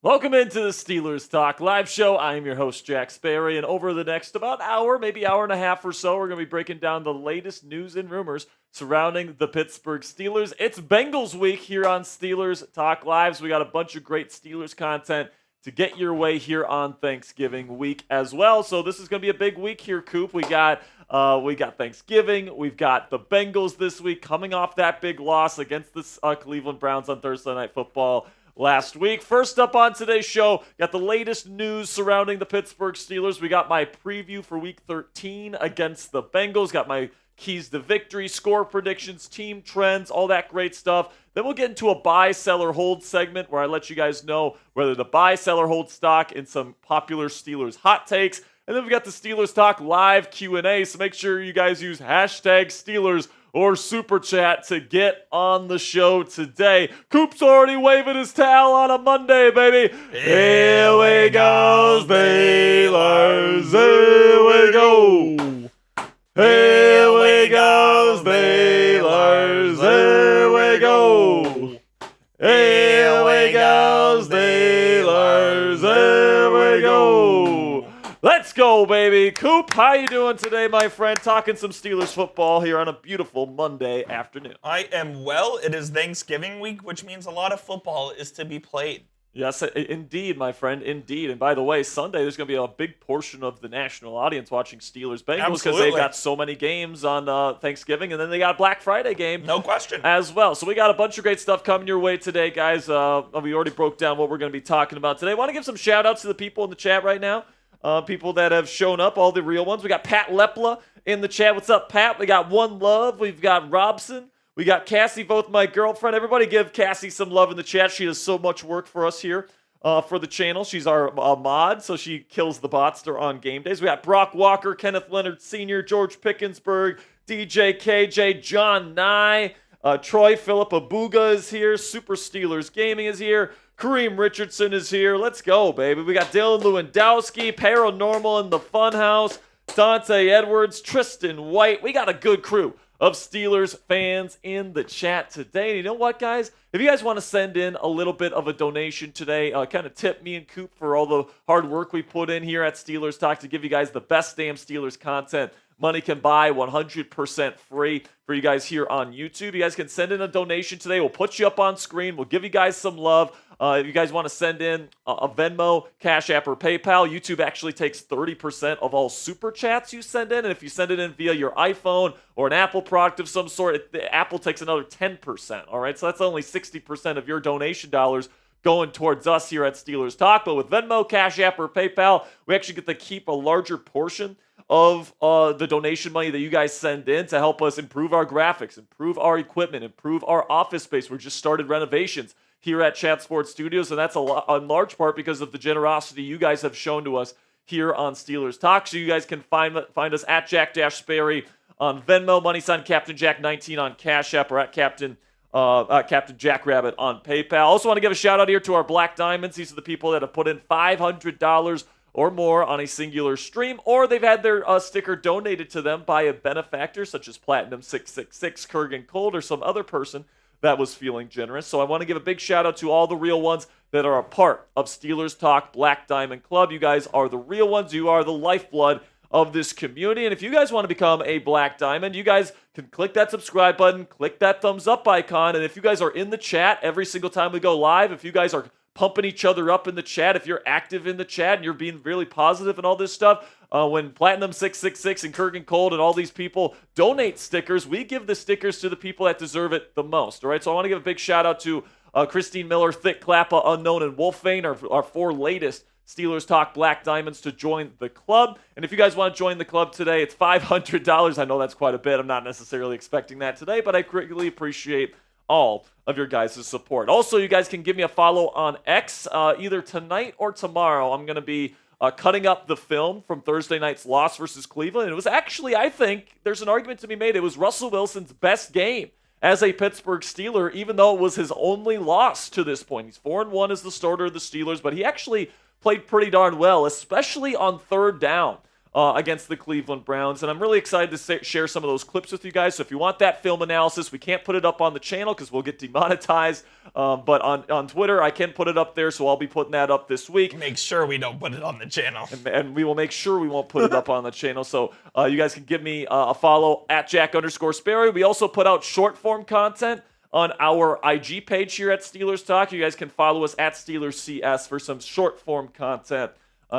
Welcome into the Steelers Talk live show. I am your host, Jack Sperry, and over the next about hour, maybe hour and a half or so, we're going to be breaking down the latest news and rumors surrounding the Pittsburgh Steelers. It's Bengals week here on Steelers Talk Live, so we got a bunch of great Steelers content to get your way here on Thanksgiving week as well. So this is going to be a big week here, Coop. We got Thanksgiving. We've got the Bengals this week coming off that big loss against the Cleveland Browns on Thursday Night Football last week. First up on today's show, got the latest news surrounding the Pittsburgh Steelers. We got my preview for Week 13 against the Bengals. Got my keys to victory, score predictions, team trends, all that great stuff. Then we'll get into a buy, sell, or hold segment where I let you guys know whether to buy, sell, or hold stock in some popular Steelers hot takes. And then we've got the Steelers Talk live Q&A, so make sure you guys use hashtag Steelers or Super Chat to get on the show today. Coop's already waving his towel on a Monday, baby. Here we go, Steelers. Here we go. Here we go, Steelers. Here we go. Here we go, Steelers. Here we go. Let's go, baby. Coop, how you doing today, my friend? Talking some Steelers football here on a beautiful Monday afternoon. I am well. It is Thanksgiving week, which means a lot of football is to be played. Yes, indeed, my friend, indeed. And by the way, Sunday there's going to be a big portion of the national audience watching Steelers-Bengals because they've got so many games on Thanksgiving, and then they got a Black Friday game. No question. As well. So we got a bunch of great stuff coming your way today, guys. We already broke down what we're going to be talking about today. I want to give some shout-outs to the people in the chat right now. People that have shown up, all the real ones. We got Pat Lepla in the chat. What's up, Pat? We got One Love. We've got Robson. We got Cassie, both my girlfriend. Everybody give Cassie some love in the chat. She does so much work for us here for the channel. She's our mod, so she kills the bots on game days. We got Brock Walker, Kenneth Leonard Sr., George Pickensburg, DJ KJ, John Nye, Troy Philip Abuga is here. Super Steelers Gaming is here. Kareem Richardson is here. Let's go, baby. We got Dylan Lewandowski, Paranormal in the Funhouse, Dante Edwards, Tristan White. We got a good crew of Steelers fans in the chat today. And you know what, guys? If you guys want to send in a little bit of a donation today, kind of tip me and Coop for all the hard work we put in here at Steelers Talk to give you guys the best damn Steelers content money can buy, 100% free for you guys here on YouTube. You guys can send in a donation today. We'll put you up on screen. We'll give you guys some love. If you guys want to send in a Venmo, Cashapp, or PayPal, YouTube actually takes 30% of all super chats you send in. And if you send it in via your iPhone or an Apple product of some sort, Apple takes another 10%. All right, so that's only 60% of your donation dollars going towards us here at Steelers Talk. But with Venmo, Cashapp, or PayPal, we actually get to keep a larger portion of the donation money that you guys send in to help us improve our graphics, improve our equipment, improve our office space. We just started renovations here at Chat Sports Studios, and that's in large part because of the generosity you guys have shown to us here on Steelers Talk. So you guys can find us at Jack-Sperry on Venmo, # Captain Jack 19 on Cash App, or at Captain Jackrabbit on PayPal. Also want to give a shout out here to our Black Diamonds. These are the people that have put in $500 or more on a singular stream, or they've had their sticker donated to them by a benefactor such as Platinum 666, Kurgan Cold, or some other person that was feeling generous. So I want to give a big shout out to all the real ones that are a part of Steelers Talk Black Diamond Club. You guys are the real ones. You are the lifeblood of this community. And if you guys want to become a Black Diamond, you guys can click that subscribe button, click that thumbs up icon. And if you guys are in the chat every single time we go live, if you guys are pumping each other up in the chat, if you're active in the chat and you're being really positive and all this stuff, when Platinum 666 and Kurgan Cold and all these people donate stickers, we give the stickers to the people that deserve it the most. All right, so I want to give a big shout out to Christine Miller, Thick Clappa, Unknown, and Wolfane, our four latest Steelers Talk Black Diamonds to join the club. And if you guys want to join the club today, it's $500. I know that's quite a bit. I'm not necessarily expecting that today, but I greatly appreciate all of your guys' support. Also, you guys can give me a follow on X either tonight or tomorrow. I'm going to be cutting up the film from Thursday night's loss versus Cleveland. It was actually, I think, there's an argument to be made. It was Russell Wilson's best game as a Pittsburgh Steeler, even though it was his only loss to this point. He's 4-1 as the starter of the Steelers, but he actually played pretty darn well, especially on third down. against the Cleveland Browns. And I'm really excited to share some of those clips with you guys. So if you want that film analysis, we can't put it up on the channel because we'll get demonetized. But on Twitter, I can put it up there, so I'll be putting that up this week. Make sure we don't put it on the channel. And we will make sure we won't put it up on the channel. So you guys can give me a follow at Jack_Sperry. We also put out short form content on our IG page here at Steelers Talk. You guys can follow us at SteelersCS for some short form content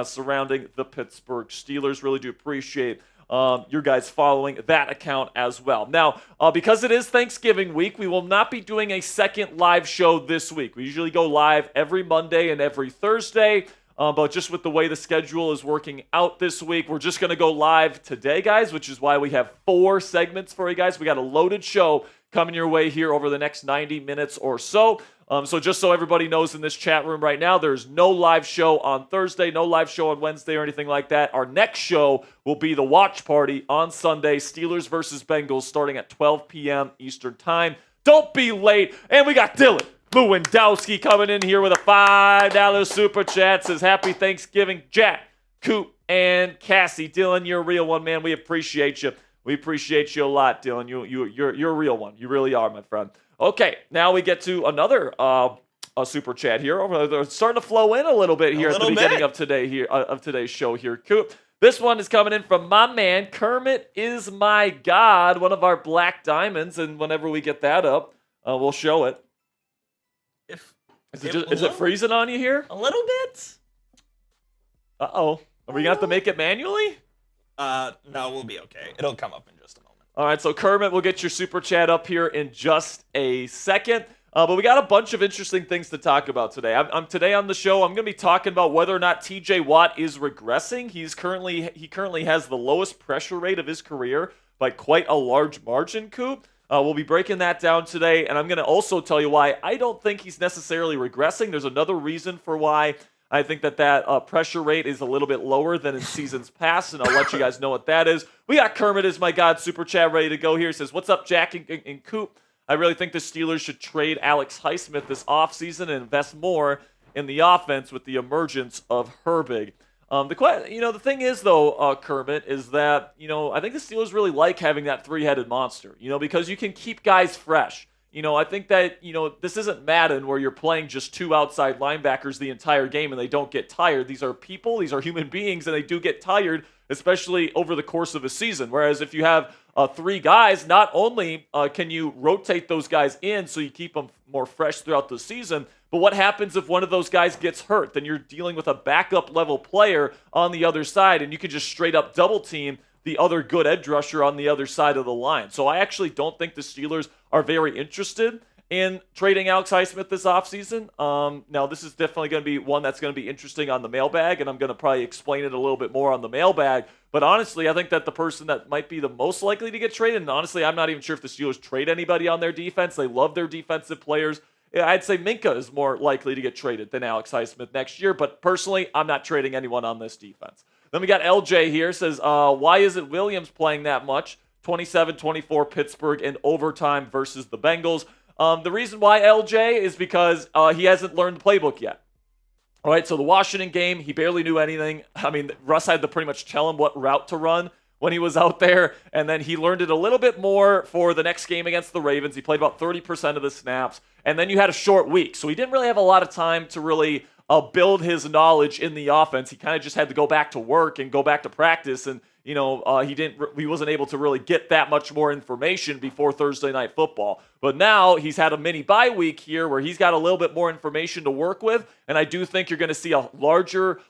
surrounding the Pittsburgh Steelers. Really do appreciate your guys following that account as well. Now, because it is Thanksgiving week, we will not be doing a second live show this week. We usually go live every Monday and every Thursday, but just with the way the schedule is working out this week, we're just going to go live today, guys, which is why we have 4 segments for you guys. We got a loaded show coming your way here over the next 90 minutes or so. So just so everybody knows in this chat room right now, there's no live show on Thursday, no live show on Wednesday or anything like that. Our next show will be the watch party on Sunday, Steelers versus Bengals, starting at 12 p.m. Eastern Time. Don't be late. And we got Dylan Lewandowski coming in here with a $5 super chat. Says, happy Thanksgiving, Jack, Coop, and Cassie. Dylan, you're a real one, man. We appreciate you. We appreciate you a lot, Dylan. You're a real one. You really are, my friend. Okay, now we get to another a super chat here. They're starting to flow in a little bit here at the beginning of today's show here. Coop. This one is coming in from my man, Kermit is my God, one of our black diamonds. And whenever we get that up, we'll show it. Is it freezing on you here? A little bit. Uh-oh. Are we going to have to make it manually? No, we'll be okay. It'll come up in just a moment. All right, so Kermit, we'll get your super chat up here in just a second. But we got a bunch of interesting things to talk about today. Today on the show, I'm going to be talking about whether or not T.J. Watt is regressing. He currently has the lowest pressure rate of his career by quite a large margin, Coop. We'll be breaking that down today, and I'm going to also tell you why I don't think he's necessarily regressing. There's another reason for why I think that pressure rate is a little bit lower than in seasons past, and I'll let you guys know what that is. We got Kermit is my God super chat ready to go here. He says, what's up, Jack and Coop? I really think the Steelers should trade Alex Highsmith this offseason and invest more in the offense with the emergence of Herbig. The thing is, though, Kermit, is that, I think the Steelers really like having that three-headed monster, because you can keep guys fresh. I think that, this isn't Madden where you're playing just 2 outside linebackers the entire game and they don't get tired. These are people, these are human beings, and they do get tired, especially over the course of a season. Whereas if you have 3 guys, not only can you rotate those guys in so you keep them more fresh throughout the season, but what happens if one of those guys gets hurt? Then you're dealing with a backup level player on the other side, and you can just straight up double team the other good edge rusher on the other side of the line. So I actually don't think the Steelers are very interested in trading Alex Highsmith this offseason. Now, this is definitely going to be one that's going to be interesting on the mailbag, and I'm going to probably explain it a little bit more on the mailbag. But honestly, I think that the person that might be the most likely to get traded, and honestly, I'm not even sure if the Steelers trade anybody on their defense. They love their defensive players. I'd say Minka is more likely to get traded than Alex Highsmith next year, but personally, I'm not trading anyone on this defense. Then we got LJ here, says, why isn't Williams playing that much? 27-24 Pittsburgh in overtime versus the Bengals. The reason why, LJ, is because he hasn't learned the playbook yet. All right, so the Washington game, he barely knew anything. I mean, Russ had to pretty much tell him what route to run when he was out there, and then he learned it a little bit more for the next game against the Ravens. He played about 30% of the snaps, and then you had a short week, so he didn't really have a lot of time to really build his knowledge in the offense. He kind of just had to go back to work and go back to practice, and he wasn't able to really get that much more information before Thursday Night Football. But now he's had a mini bye week here where he's got a little bit more information to work with, and I do think you're going to see a larger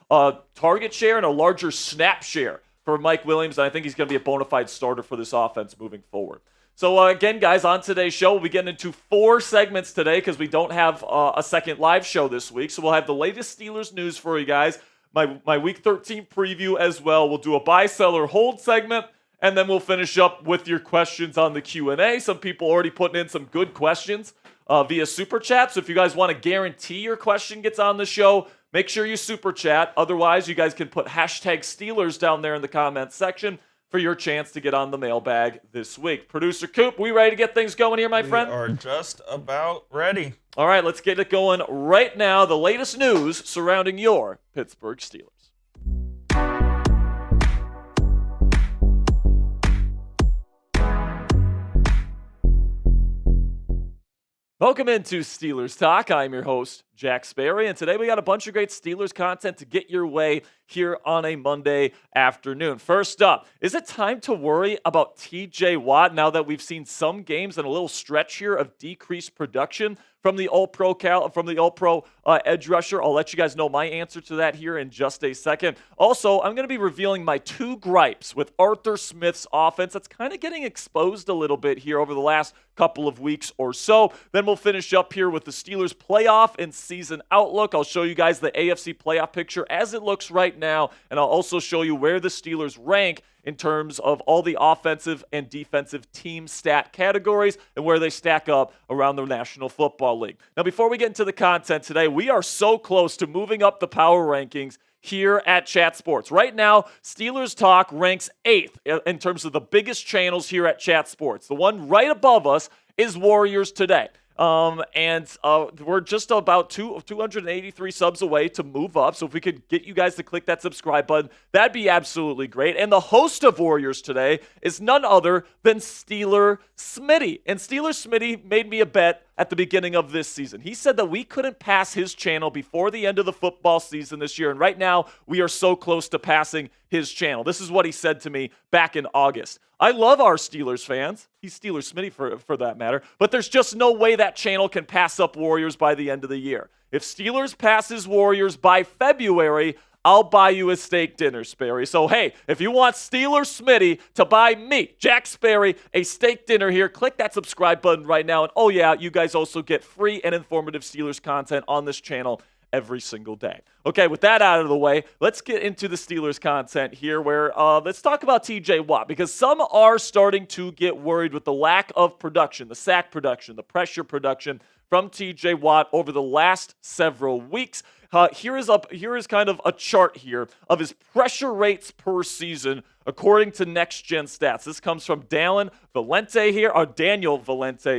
target share and a larger snap share for Mike Williams, and I think he's going to be a bona fide starter for this offense moving forward. So again, guys, on today's show, we'll be getting into 4 segments today because we don't have a second live show this week. So we'll have the latest Steelers news for you guys, my Week 13 preview as well. We'll do a buy, sell, or hold segment, and then we'll finish up with your questions on the Q&A. Some people already putting in some good questions via Super Chat. So if you guys want to guarantee your question gets on the show, make sure you Super Chat. Otherwise, you guys can put hashtag Steelers down there in the comments section for your chance to get on the mailbag this week. Producer Coop, we ready to get things going here, my friend? We are just about ready. All right, let's get it going right now. The latest news surrounding your Pittsburgh Steelers. Welcome into Steelers Talk. I'm your host, Jack Sperry, and today we got a bunch of great Steelers content to get your way here on a Monday afternoon. First up, is it time to worry about TJ Watt now that we've seen some games and a little stretch here of decreased production from the All-Pro edge rusher? I'll let you guys know my answer to that here in just a second. Also, I'm going to be revealing my 2 gripes with Arthur Smith's offense that's kind of getting exposed a little bit here over the last couple of weeks or so. Then we'll finish up here with the Steelers playoff and season outlook. I'll show you guys the AFC playoff picture as it looks right now, and I'll also show you where the Steelers rank in terms of all the offensive and defensive team stat categories and where they stack up around the National Football League. Now, before we get into the content today, we are so close to moving up the power rankings here at Chat Sports. Right now, Steelers Talk ranks 8th in terms of the biggest channels here at Chat Sports. The one right above us is Warriors Today. We're just about 283 subs away to move up. So if we could get you guys to click that subscribe button, that'd be absolutely great. And the host of Warriors Today is none other than Steeler Smitty. And Steeler Smitty made me a bet at the beginning of this season. He said that we couldn't pass his channel before the end of the football season this year. And right now, we are so close to passing his channel. This is what he said to me back in August. I love our Steelers fans. He's Steeler Smitty for that matter. But there's just no way that channel can pass up Warriors by the end of the year. If Steelers passes Warriors by February, I'll buy you a steak dinner, Sperry. So, hey, if you want Steeler Smitty to buy me, Jack Sperry, a steak dinner here, click that subscribe button right now. And oh yeah, you guys also get free and informative Steelers content on this channel every single day. Okay, with that out of the way, let's get into the Steelers content here where let's talk about TJ Watt, because some are starting to get worried with the lack of production, the sack production, the pressure production from TJ Watt over the last several weeks. Here is kind of a chart here of his pressure rates per season according to Next Gen Stats. This comes from Daniel Valente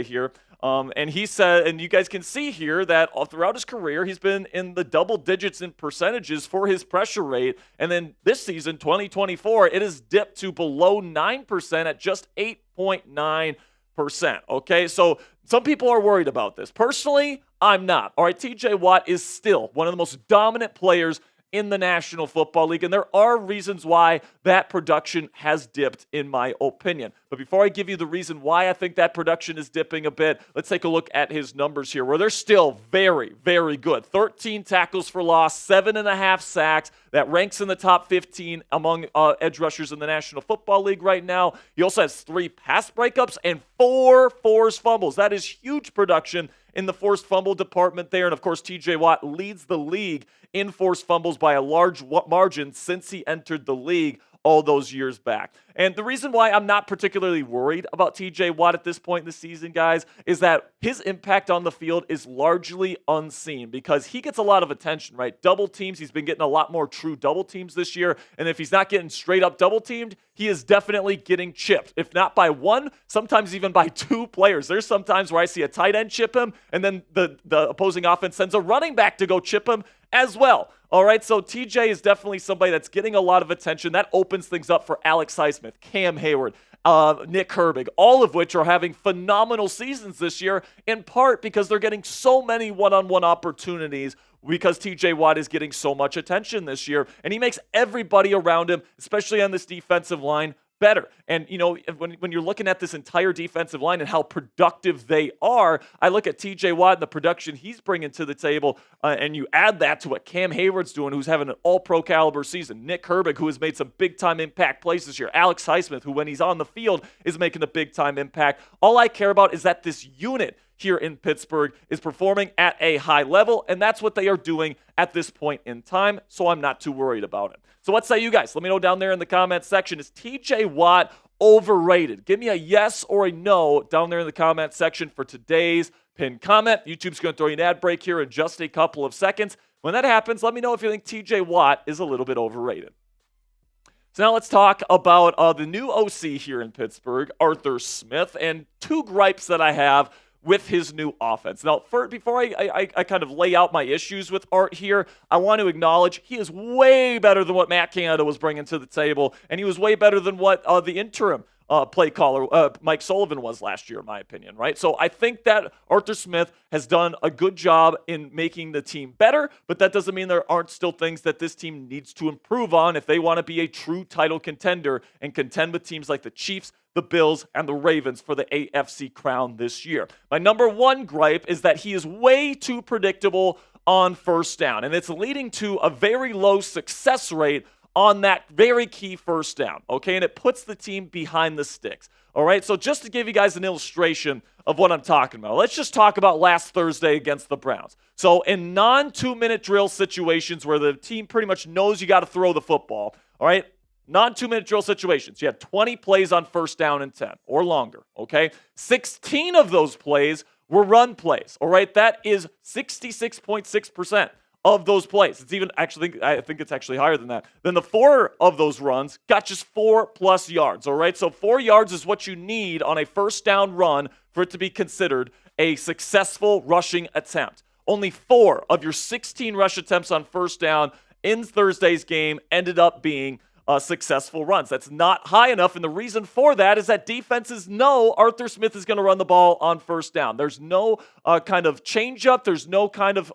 here. And he said, and you guys can see here that throughout his career, he's been in the double digits in percentages for his pressure rate. And then this season, 2024, it has dipped to below 9% at just 8.9%. Okay, so some people are worried about this. Personally, I'm not. All right, TJ Watt is still one of the most dominant players in the National Football League, and there are reasons why that production has dipped, in my opinion. But before I give you the reason why I think that production is dipping a bit, let's take a look at his numbers here, where they're still very, very good. 13 tackles for loss, 7.5 sacks. That ranks in the top 15 among edge rushers in the National Football League right now. He also has 3 pass breakups and 4 forced fumbles. That is huge production in the forced fumble department there. And of course, TJ Watt leads the league in forced fumbles by a large margin since he entered the league all those years back. And the reason why I'm not particularly worried about TJ Watt at this point in the season, guys, is that his impact on the field is largely unseen because he gets a lot of attention, right? Double teams, he's been getting a lot more true double teams this year. And if he's not getting straight up double teamed, he is definitely getting chipped. If not by 1, sometimes even by 2 players. There's sometimes where I see a tight end chip him, and then the opposing offense sends a running back to go chip him as well. All right, so TJ is definitely somebody that's getting a lot of attention. That opens things up for Alex Highsmith, Cam Hayward, Nick Herbig, all of which are having phenomenal seasons this year, in part because they're getting so many one-on-one opportunities because TJ Watt is getting so much attention this year, and he makes everybody around him, especially on this defensive line, better. And, you know, when you're looking at this entire defensive line and how productive they are, I look at TJ Watt and the production he's bringing to the table, and you add that to what Cam Hayward's doing, who's having an all-pro caliber season, Nick Herbig, who has made some big-time impact plays this year, Alex Highsmith, who when he's on the field is making a big-time impact. All I care about is that this unit here in Pittsburgh is performing at a high level, and that's what they are doing at this point in time, so I'm not too worried about it. So what say you guys? Let me know down there in the comments section. Is TJ Watt overrated? Give me a yes or a no down there in the comment section for today's pinned comment. YouTube's going to throw you an ad break here in just a couple of seconds. When that happens, let me know if you think TJ Watt is a little bit overrated. So now let's talk about the new OC here in Pittsburgh, Arthur Smith, and 2 gripes that I have with his new offense. Now, before I kind of lay out my issues with Art here, I want to acknowledge he is way better than what Matt Canada was bringing to the table, and he was way better than what the interim play caller Mike Sullivan was last year, in my opinion, right? So I think that Arthur Smith has done a good job in making the team better, but that doesn't mean there aren't still things that this team needs to improve on if they want to be a true title contender and contend with teams like the Chiefs, the Bills, and the Ravens for the AFC crown this year. My number one gripe is that he is way too predictable on first down, and it's leading to a very low success rate on that very key first down, okay? And it puts the team behind the sticks, all right? So just to give you guys an illustration of what I'm talking about, let's just talk about last Thursday against the Browns. So in non-2-minute drill situations where the team pretty much knows you got to throw the football, all right? Non-2-minute drill situations, you have 20 plays on first down and 10 or longer, okay? 16 of those plays were run plays, all right? That is 66.6% of those plays. It's even actually, I think it's actually higher than that. Then the 4 of those runs got just 4+ yards, all right? So 4 yards is what you need on a first down run for it to be considered a successful rushing attempt. Only 4 of your 16 rush attempts on first down in Thursday's game ended up being successful runs. That's not high enough, and the reason for that is that defenses know Arthur Smith is going to run the ball on first down. There's no kind of change-up. There's no kind of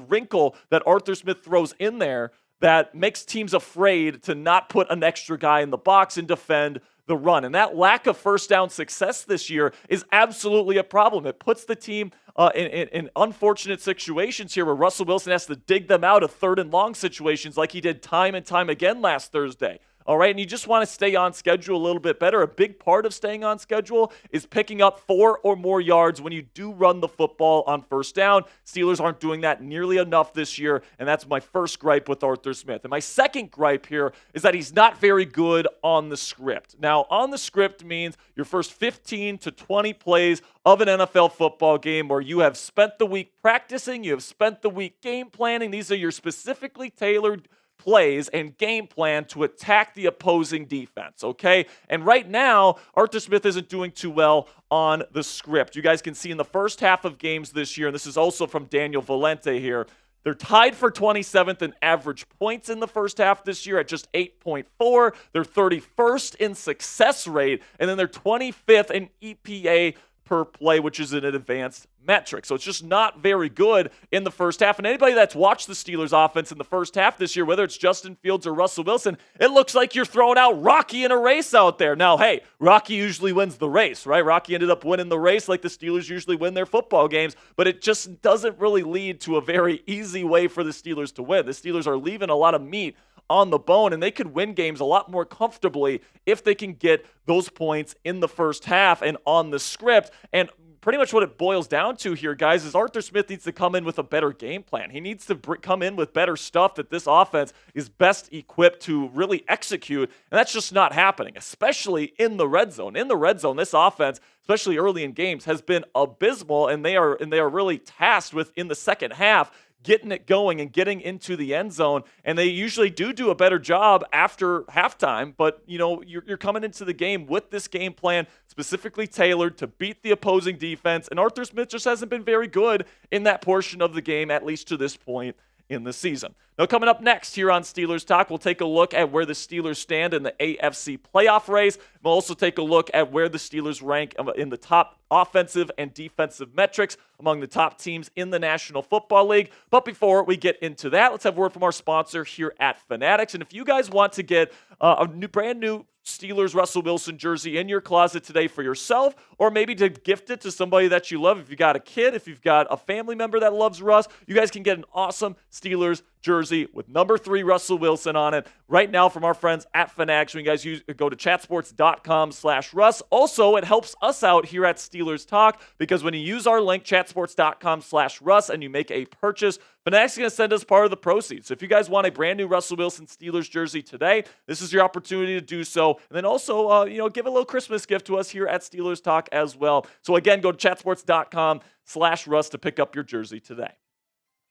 wrinkle that Arthur Smith throws in there that makes teams afraid to not put an extra guy in the box and defend the run. And that lack of first down success this year is absolutely a problem. It puts the team in unfortunate situations here where Russell Wilson has to dig them out of 3rd and long situations like he did time and time again last Thursday. All right, and you just want to stay on schedule a little bit better. A big part of staying on schedule is picking up 4 or more yards when you do run the football on first down. Steelers aren't doing that nearly enough this year, and that's my first gripe with Arthur Smith. And my second gripe here is that he's not very good on the script. Now, on the script means your first 15 to 20 plays of an NFL football game where you have spent the week practicing, you have spent the week game planning. These are your specifically tailored plays and game plan to attack the opposing defense, okay? And right now, Arthur Smith isn't doing too well on the script. You guys can see in the first half of games this year, and this is also from Daniel Valente here, they're tied for 27th in average points in the first half this year at just 8.4. They're 31st in success rate, and then they're 25th in EPA per play, which is an advanced metric. So it's just not very good in the first half. And anybody that's watched the Steelers offense in the first half this year, whether it's Justin Fields or Russell Wilson, it looks like you're throwing out Rocky in a race out there. Now, hey, Rocky usually wins the race, right? Rocky ended up winning the race like the Steelers usually win their football games, but it just doesn't really lead to a very easy way for the Steelers to win. The Steelers are leaving a lot of meat on the bone, and they could win games a lot more comfortably if they can get those points in the first half and on the script. And pretty much what it boils down to here, guys, is Arthur Smith needs to come in with a better game plan. He needs to come in with better stuff that this offense is best equipped to really execute, and that's just not happening, especially in the red zone. In the red zone, this offense, especially early in games, has been abysmal, and they are really tasked with, in the second half, getting it going and getting into the end zone. And they usually do a better job after halftime. But, you know, you're coming into the game with this game plan specifically tailored to beat the opposing defense. And Arthur Smith just hasn't been very good in that portion of the game, at least to this point in the season. Now, coming up next here on Steelers Talk, we'll take a look at where the Steelers stand in the AFC playoff race. We'll also take a look at where the Steelers rank in the top offensive and defensive metrics among the top teams in the National Football League. But before we get into that, let's have a word from our sponsor here at Fanatics. And if you guys want to get a brand new Steelers Russell Wilson jersey in your closet today for yourself, or maybe to gift it to somebody that you love. If you got a kid, if you've got a family member that loves Russ, you guys can get an awesome Steelers jersey with number 3 Russell Wilson on it right now from our friends at Fanatics. When you guys go to chatsports.com/Russ. Also, it helps us out here at Steelers Talk because when you use our link, chatsports.com/Russ, and you make a purchase, Fanatics is going to send us part of the proceeds. So if you guys want a brand new Russell Wilson Steelers jersey today, this is your opportunity to do so. And then also, give a little Christmas gift to us here at Steelers Talk as well. So again, go to chatsports.com/Russ to pick up your jersey today.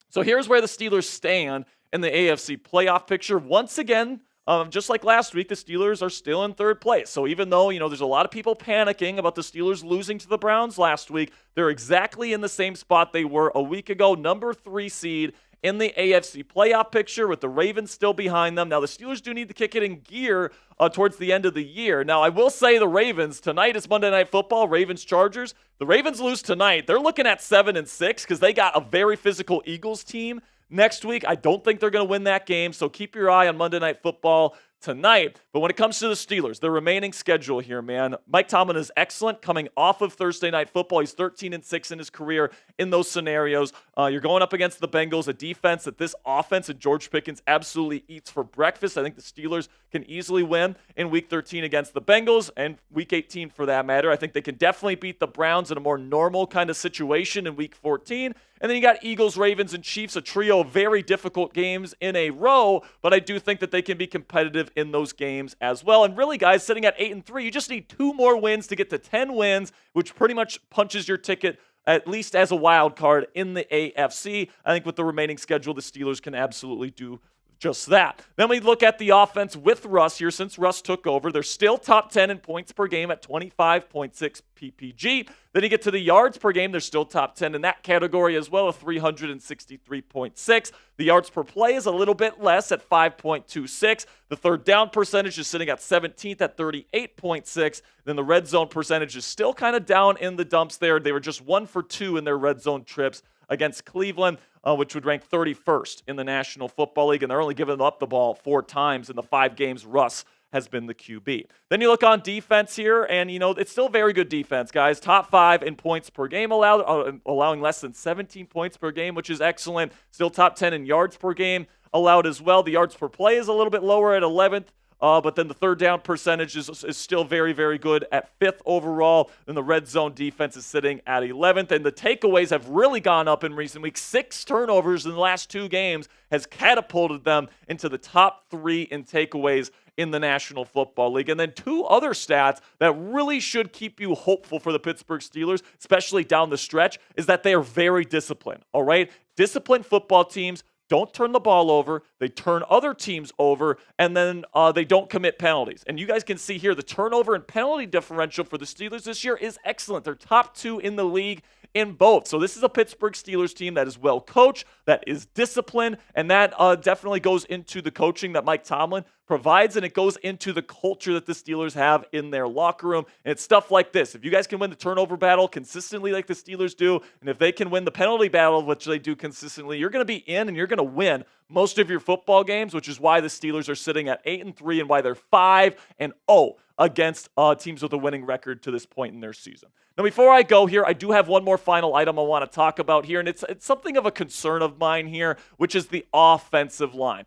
So here's where the Steelers stand in the AFC playoff picture. Once again, Just like last week, the Steelers are still in third place. So even though, there's a lot of people panicking about the Steelers losing to the Browns last week, they're exactly in the same spot they were a week ago, number 3 seed in the AFC playoff picture with the Ravens still behind them. Now, the Steelers do need to kick it in gear towards the end of the year. Now, I will say the Ravens, tonight is Monday Night Football, Ravens-Chargers. The Ravens lose tonight. They're looking at 7-6 because they got a very physical Eagles team next week. I don't think they're going to win that game, so keep your eye on Monday Night Football tonight. But when it comes to the Steelers, their remaining schedule here, man, Mike Tomlin is excellent coming off of Thursday Night Football. He's 13-6 in his career in those scenarios. You're going up against the Bengals, a defense that this offense and George Pickens absolutely eats for breakfast. I think the Steelers can easily win in Week 13 against the Bengals and Week 18 for that matter. I think they can definitely beat the Browns in a more normal kind of situation in Week 14. And then you got Eagles, Ravens, and Chiefs, a trio of very difficult games in a row, but I do think that they can be competitive in those games as well. And really, guys, sitting at 8-3, you just need 2 more wins to get to 10 wins, which pretty much punches your ticket at least as a wild card in the AFC. I think with the remaining schedule, the Steelers can absolutely do just that. Then we look at the offense with Russ here since Russ took over. They're still top 10 in points per game at 25.6 PPG. Then you get to the yards per game. They're still top 10 in that category as well at 363.6. The yards per play is a little bit less at 5.26. The third down percentage is sitting at 17th at 38.6. Then the red zone percentage is still kind of down in the dumps there. They were just 1 for 2 in their red zone trips against Cleveland, which would rank 31st in the National Football League, and they're only giving up the ball 4 times in the 5 games Russ has been the QB. Then you look on defense here, and it's still very good defense, guys. Top 5 in points per game allowed, allowing less than 17 points per game, which is excellent. Still top 10 in yards per game allowed as well. The yards per play is a little bit lower at 11th. But then the third down percentage is still very, very good at 5th overall. Then the red zone defense is sitting at 11th. And the takeaways have really gone up in recent weeks. 6 turnovers in the last 2 games has catapulted them into the top 3 in takeaways in the National Football League. And then 2 other stats that really should keep you hopeful for the Pittsburgh Steelers, especially down the stretch, is that they are very disciplined, all right? Disciplined football teams don't turn the ball over, they turn other teams over, and then they don't commit penalties. And you guys can see here the turnover and penalty differential for the Steelers this year is excellent. They're top 2 in the league in both. So this is a Pittsburgh Steelers team that is well coached, that is disciplined, and that definitely goes into the coaching that Mike Tomlin provides, and it goes into the culture that the Steelers have in their locker room. And it's stuff like this. If you guys can win the turnover battle consistently like the Steelers do, and if they can win the penalty battle, which they do consistently, you're going to be in and you're going to win most of your football games, which is why the Steelers are sitting at 8-3 and why they're 5-0 against teams with a winning record to this point in their season. Now, before I go here, I do have one more final item I want to talk about here, and it's something of a concern of mine here, which is the offensive line.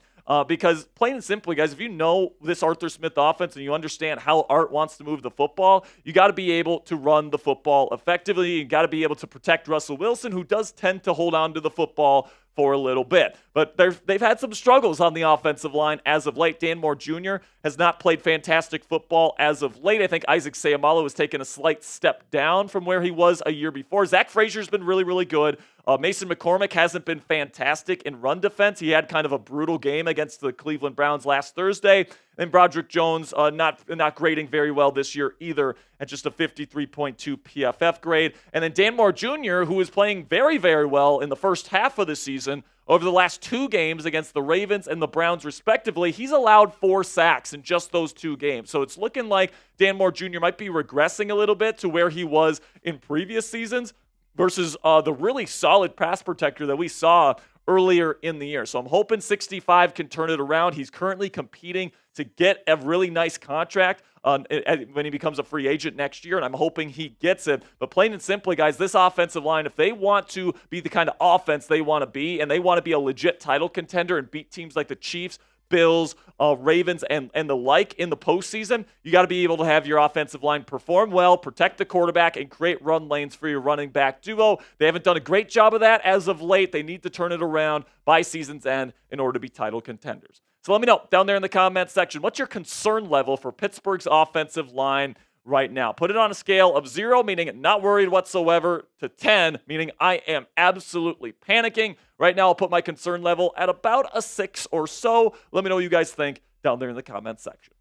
Because plain and simply, guys, if you know this Arthur Smith offense and you understand how Art wants to move the football, you got to be able to run the football effectively. You got to be able to protect Russell Wilson, who does tend to hold on to the football for a little bit. But they've had some struggles on the offensive line as of late. Dan Moore Jr. has not played fantastic football as of late. I think Isaac Seumalo has taken a slight step down from where he was a year before. Zach Frazier's been really, really good. Mason McCormick hasn't been fantastic in run defense. He had kind of a brutal game against the Cleveland Browns last Thursday. And Broderick Jones not grading very well this year either at just a 53.2 PFF grade. And then Dan Moore Jr., who is playing very, very well in the first half of the season, over the last 2 games against the Ravens and the Browns respectively, he's allowed 4 sacks in just those 2 games. So it's looking like Dan Moore Jr. might be regressing a little bit to where he was in previous seasons versus the really solid pass protector that we saw earlier in the year. So I'm hoping 65 can turn it around. He's currently competing to get a really nice contract when he becomes a free agent next year, and I'm hoping he gets it. But plain and simply, guys, this offensive line, if they want to be the kind of offense they want to be, and they want to be a legit title contender and beat teams like the Chiefs, Bills, Ravens, and the like in the postseason, you got to be able to have your offensive line perform well, protect the quarterback, and create run lanes for your running back duo. They haven't done a great job of that as of late. They need to turn it around by season's end in order to be title contenders. So let me know down there in the comments section, what's your concern level for Pittsburgh's offensive line right now? Put it on a scale of 0, meaning not worried whatsoever, to 10, meaning I am absolutely panicking. Right now, I'll put my concern level at about a 6 or so. Let me know what you guys think down there in the comments section.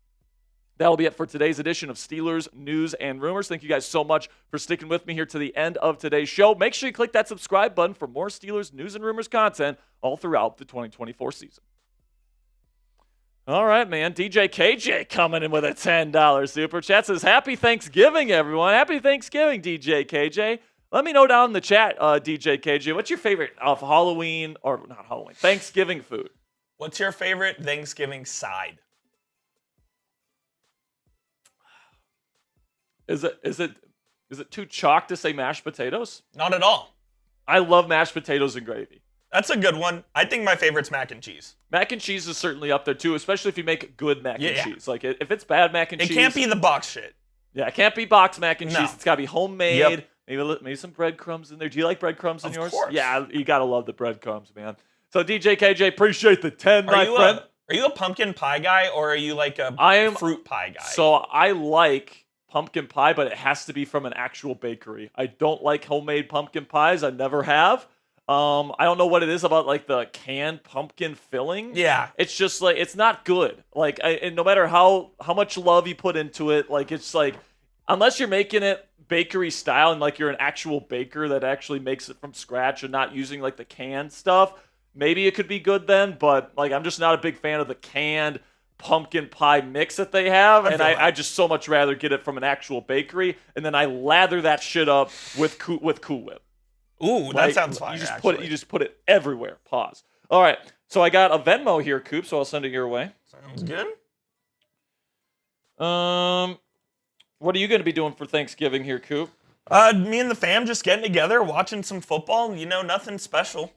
That'll be it for today's edition of Steelers News and Rumors. Thank you guys so much for sticking with me here to the end of today's show. Make sure you click that subscribe button for more Steelers News and Rumors content all throughout the 2024 season. All right, man. DJ KJ coming in with a $10 super chat. Says, happy Thanksgiving, everyone. Happy Thanksgiving, DJ KJ. Let me know down in the chat, DJ KJ, what's your favorite of Halloween, or not Halloween, Thanksgiving food? What's your favorite Thanksgiving side? Is it too chalk to say mashed potatoes? Not at all. I love mashed potatoes and gravy. That's a good one. I think my favorite's mac and cheese. Mac and cheese is certainly up there too, especially if you make good mac and Yeah. cheese. Like if it's bad mac and cheese, It can't be the box shit. Yeah, it can't be box mac and No. cheese. It's got to be homemade. Yep. Maybe some breadcrumbs in there. Do you like breadcrumbs in Of yours? course. Yeah, you got to love the breadcrumbs, man. So DJ KJ, appreciate the 10, my friend. Are you a pumpkin pie guy, or are you like a I am fruit pie guy? So I like pumpkin pie, but it has to be from an actual bakery. I don't like homemade pumpkin pies. I never have. I don't know what it is about like the canned pumpkin filling. Yeah. It's just like it's not good. Like and no matter how much love you put into it, like it's like unless you're making it bakery style and like you're an actual baker that actually makes it from scratch and not using like the canned stuff, maybe it could be good then, but like I'm just not a big fan of the canned pumpkin pie mix that they have, and I just so much rather get it from an actual bakery, and then I lather that shit up with Cool Whip. Ooh, that sounds fire. You just put it everywhere. Pause. All right, so I got a Venmo here, Coop, so I'll send it your way. Sounds good. What are you going to be doing for Thanksgiving here, Coop? Me and the fam just getting together, watching some football. You know, nothing special.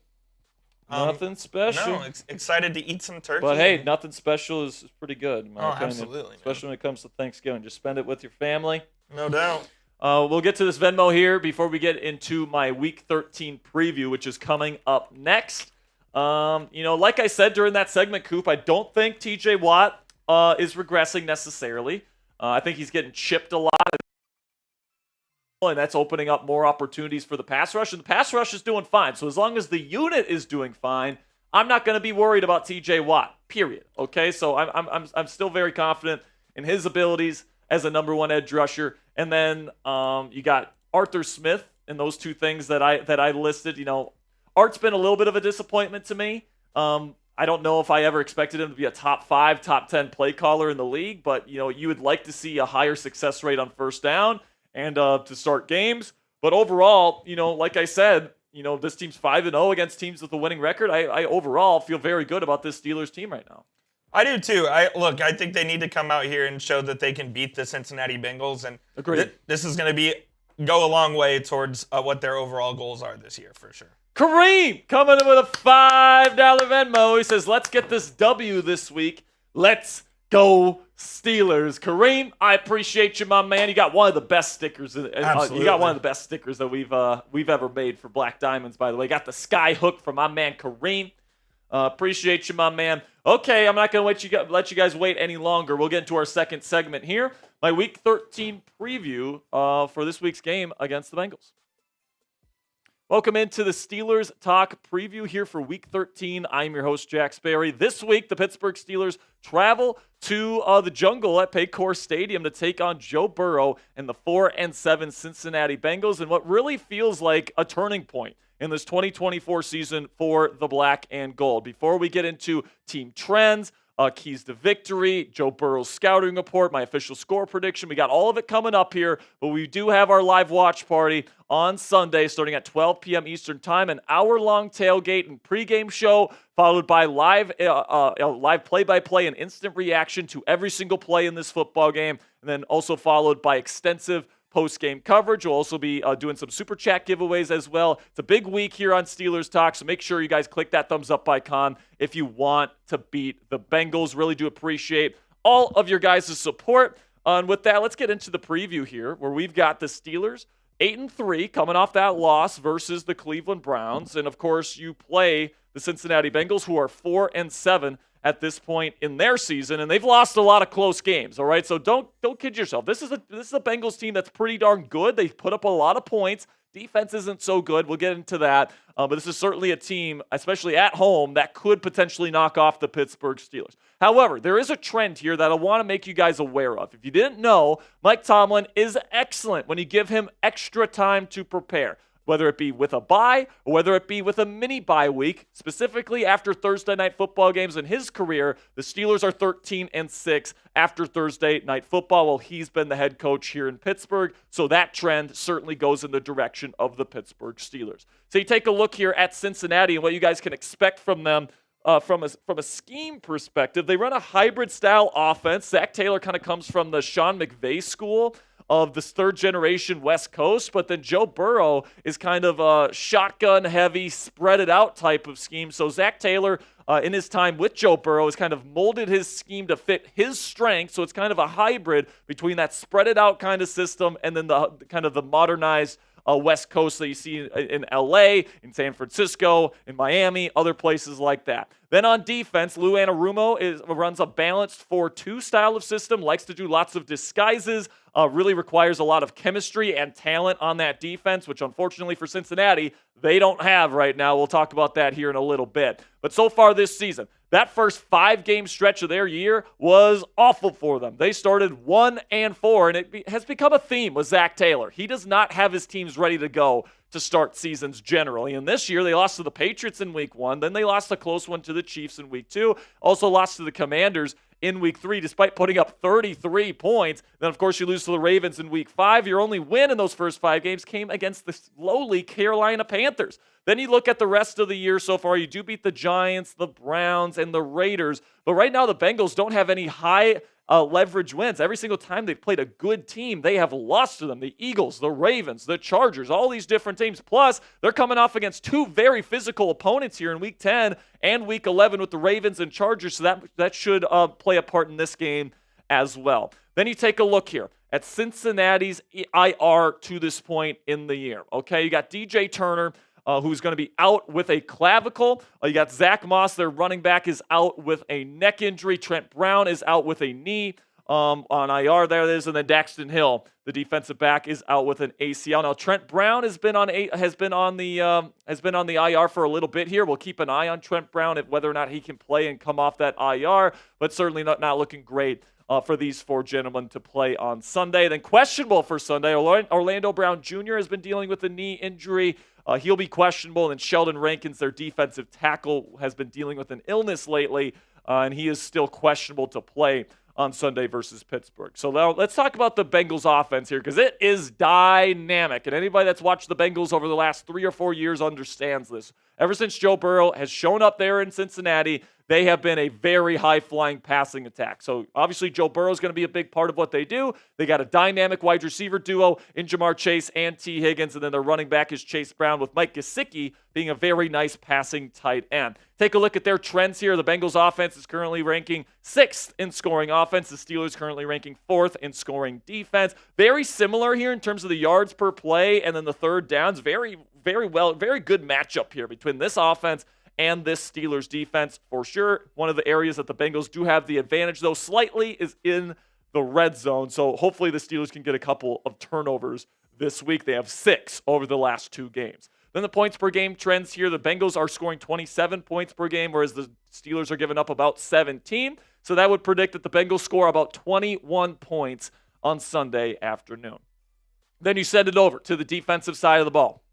Nothing special. No, excited to eat some turkey. But hey, nothing special is pretty good, in my opinion. Absolutely. Especially when it comes to Thanksgiving. Just spend it with your family. No doubt. We'll get to this Venmo here before we get into my Week 13 preview, which is coming up next. Like I said during that segment, Coop, I don't think TJ Watt is regressing necessarily. I think he's getting chipped a lot. And that's opening up more opportunities for the pass rush. And the pass rush is doing fine. So as long as the unit is doing fine, I'm not going to be worried about TJ Watt, period. Okay, so I'm still very confident in his abilities as a number one edge rusher. And then you got Arthur Smith and those two things that I listed. You know, Art's been a little bit of a disappointment to me. I don't know if I ever expected him to be a top 5, top 10 play caller in the league, but you would like to see a higher success rate on first down and to start games. But overall, like I said, this team's 5-0 against teams with a winning record. I overall feel very good about this Steelers team right now. I do too. I think they need to come out here and show that they can beat the Cincinnati Bengals, and this is going to go a long way towards what their overall goals are this year for sure. Kareem coming in with a $5 Venmo. He says, "Let's get this W this week. Let's go Steelers." Kareem, I appreciate you, my man. You got one of the best stickers. Absolutely. You got one of the best stickers that we've ever made for Black Diamonds, by the way. Got the sky hook from my man Kareem. Appreciate you, my man. Okay, I'm not going to let you guys wait any longer. We'll get into our second segment here. My Week 13 preview for this week's game against the Bengals. Welcome into the Steelers Talk preview here for Week 13. I'm your host, Jack Sperry. This week, the Pittsburgh Steelers travel to the jungle at Paycor Stadium to take on Joe Burrow and the 4-7 Cincinnati Bengals in what really feels like a turning point in this 2024 season for the Black and Gold. Before we get into team trends, keys to victory, Joe Burrow's scouting report, my official score prediction. We got all of it coming up here, but we do have our live watch party on Sunday starting at 12 p.m. Eastern Time, an hour-long tailgate and pregame show, followed by live play-by-play and instant reaction to every single play in this football game, and then also followed by extensive post-game coverage. We'll also be doing some Super Chat giveaways as well. It's a big week here on Steelers Talk, so make sure you guys click that thumbs up icon if you want to beat the Bengals. Really do appreciate all of your guys' support. And with that, let's get into the preview here, where we've got the Steelers 8-3 coming off that loss versus the Cleveland Browns. And, of course, you play the Cincinnati Bengals, who are 4-7 at this point in their season, and they've lost a lot of close games, all right? So don't kid yourself. This is a Bengals team that's pretty darn good. They put up a lot of points. Defense isn't so good. We'll get into that. But this is certainly a team, especially at home, that could potentially knock off the Pittsburgh Steelers. However, there is a trend here that I want to make you guys aware of. If you didn't know, Mike Tomlin is excellent when you give him extra time to prepare, whether it be with a bye or whether it be with a mini bye week. Specifically after Thursday night football games in his career, the Steelers are 13-6 after Thursday night football while he's been the head coach here in Pittsburgh. So that trend certainly goes in the direction of the Pittsburgh Steelers. So you take a look here at Cincinnati and what you guys can expect from them. From a scheme perspective, they run a hybrid style offense. Zach Taylor kind of comes from the Sean McVay school of this third-generation West Coast, but then Joe Burrow is kind of a shotgun-heavy, spread-it-out type of scheme. So Zach Taylor, in his time with Joe Burrow, has kind of molded his scheme to fit his strengths. So it's kind of a hybrid between that spread-it-out kind of system and then the kind of the modernized West Coast that you see in LA, in San Francisco, in Miami, other places like that. Then on defense, Lou Anarumo runs a balanced 4-2 style of system, likes to do lots of disguises, really requires a lot of chemistry and talent on that defense, which unfortunately for Cincinnati, they don't have right now. We'll talk about that here in a little bit. But so far this season, that first 5-game stretch of their year was awful for them. They started 1-4, and it has become a theme with Zach Taylor. He does not have his teams ready to go to start seasons generally. And this year, they lost to the Patriots in Week 1. Then they lost a close one to the Chiefs in Week 2. Also lost to the Commanders in Week 3, despite putting up 33 points. Then, of course, you lose to the Ravens in Week 5. Your only win in those first 5 games came against the lowly Carolina Panthers. Then you look at the rest of the year so far. You do beat the Giants, the Browns, and the Raiders. But right now, the Bengals don't have any high leverage wins. Every single time they've played a good team, they have lost to them. The Eagles, the Ravens, the Chargers, all these different teams. Plus, they're coming off against 2 very physical opponents here in Week 10 and Week 11 with the Ravens and Chargers. So that should play a part in this game as well. Then you take a look here at Cincinnati's IR to this point in the year. Okay, you got DJ Turner, who's going to be out with a clavicle. You got Zach Moss, their running back, is out with a neck injury. Trent Brown is out with a knee on IR. There it is. And then Daxton Hill, the defensive back, is out with an ACL. Now Trent Brown has been on the IR for a little bit here. We'll keep an eye on Trent Brown at whether or not he can play and come off that IR, but certainly not looking great for these 4 gentlemen to play on Sunday. Then questionable for Sunday, Orlando Brown Jr. has been dealing with a knee injury. He'll be questionable. And Sheldon Rankins, their defensive tackle, has been dealing with an illness lately, and he is still questionable to play on Sunday versus Pittsburgh. So now let's talk about the Bengals offense here, because it is dynamic. And anybody that's watched the Bengals over the last 3 or 4 years understands this. Ever since Joe Burrow has shown up there in Cincinnati, they have been a very high-flying passing attack. So obviously Joe Burrow is going to be a big part of what they do. They got a dynamic wide receiver duo in Jamar Chase and T. Higgins, and then their running back is Chase Brown, with Mike Gesicki being a very nice passing tight end. Take a look at their trends here. The Bengals offense is currently ranking 6th in scoring offense. The Steelers currently ranking 4th in scoring defense. Very similar here in terms of the yards per play and then the third downs. Very good matchup here between this offense and this Steelers defense for sure. One of the areas that the Bengals do have the advantage, though, slightly is in the red zone. So hopefully the Steelers can get a couple of turnovers this week. They have 6 over the last 2 games. Then the points per game trends here. The Bengals are scoring 27 points per game, whereas the Steelers are giving up about 17. So that would predict that the Bengals score about 21 points on Sunday afternoon. Then you send it over to the defensive side of the ball.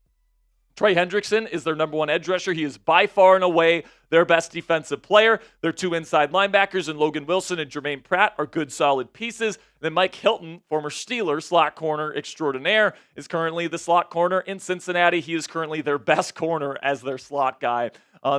Trey Hendrickson is their number 1 edge rusher. He is by far and away their best defensive player. Their 2 inside linebackers and Logan Wilson and Jermaine Pratt are good, solid pieces. Then Mike Hilton, former Steeler slot corner extraordinaire, is currently the slot corner in Cincinnati. He is currently their best corner as their slot guy.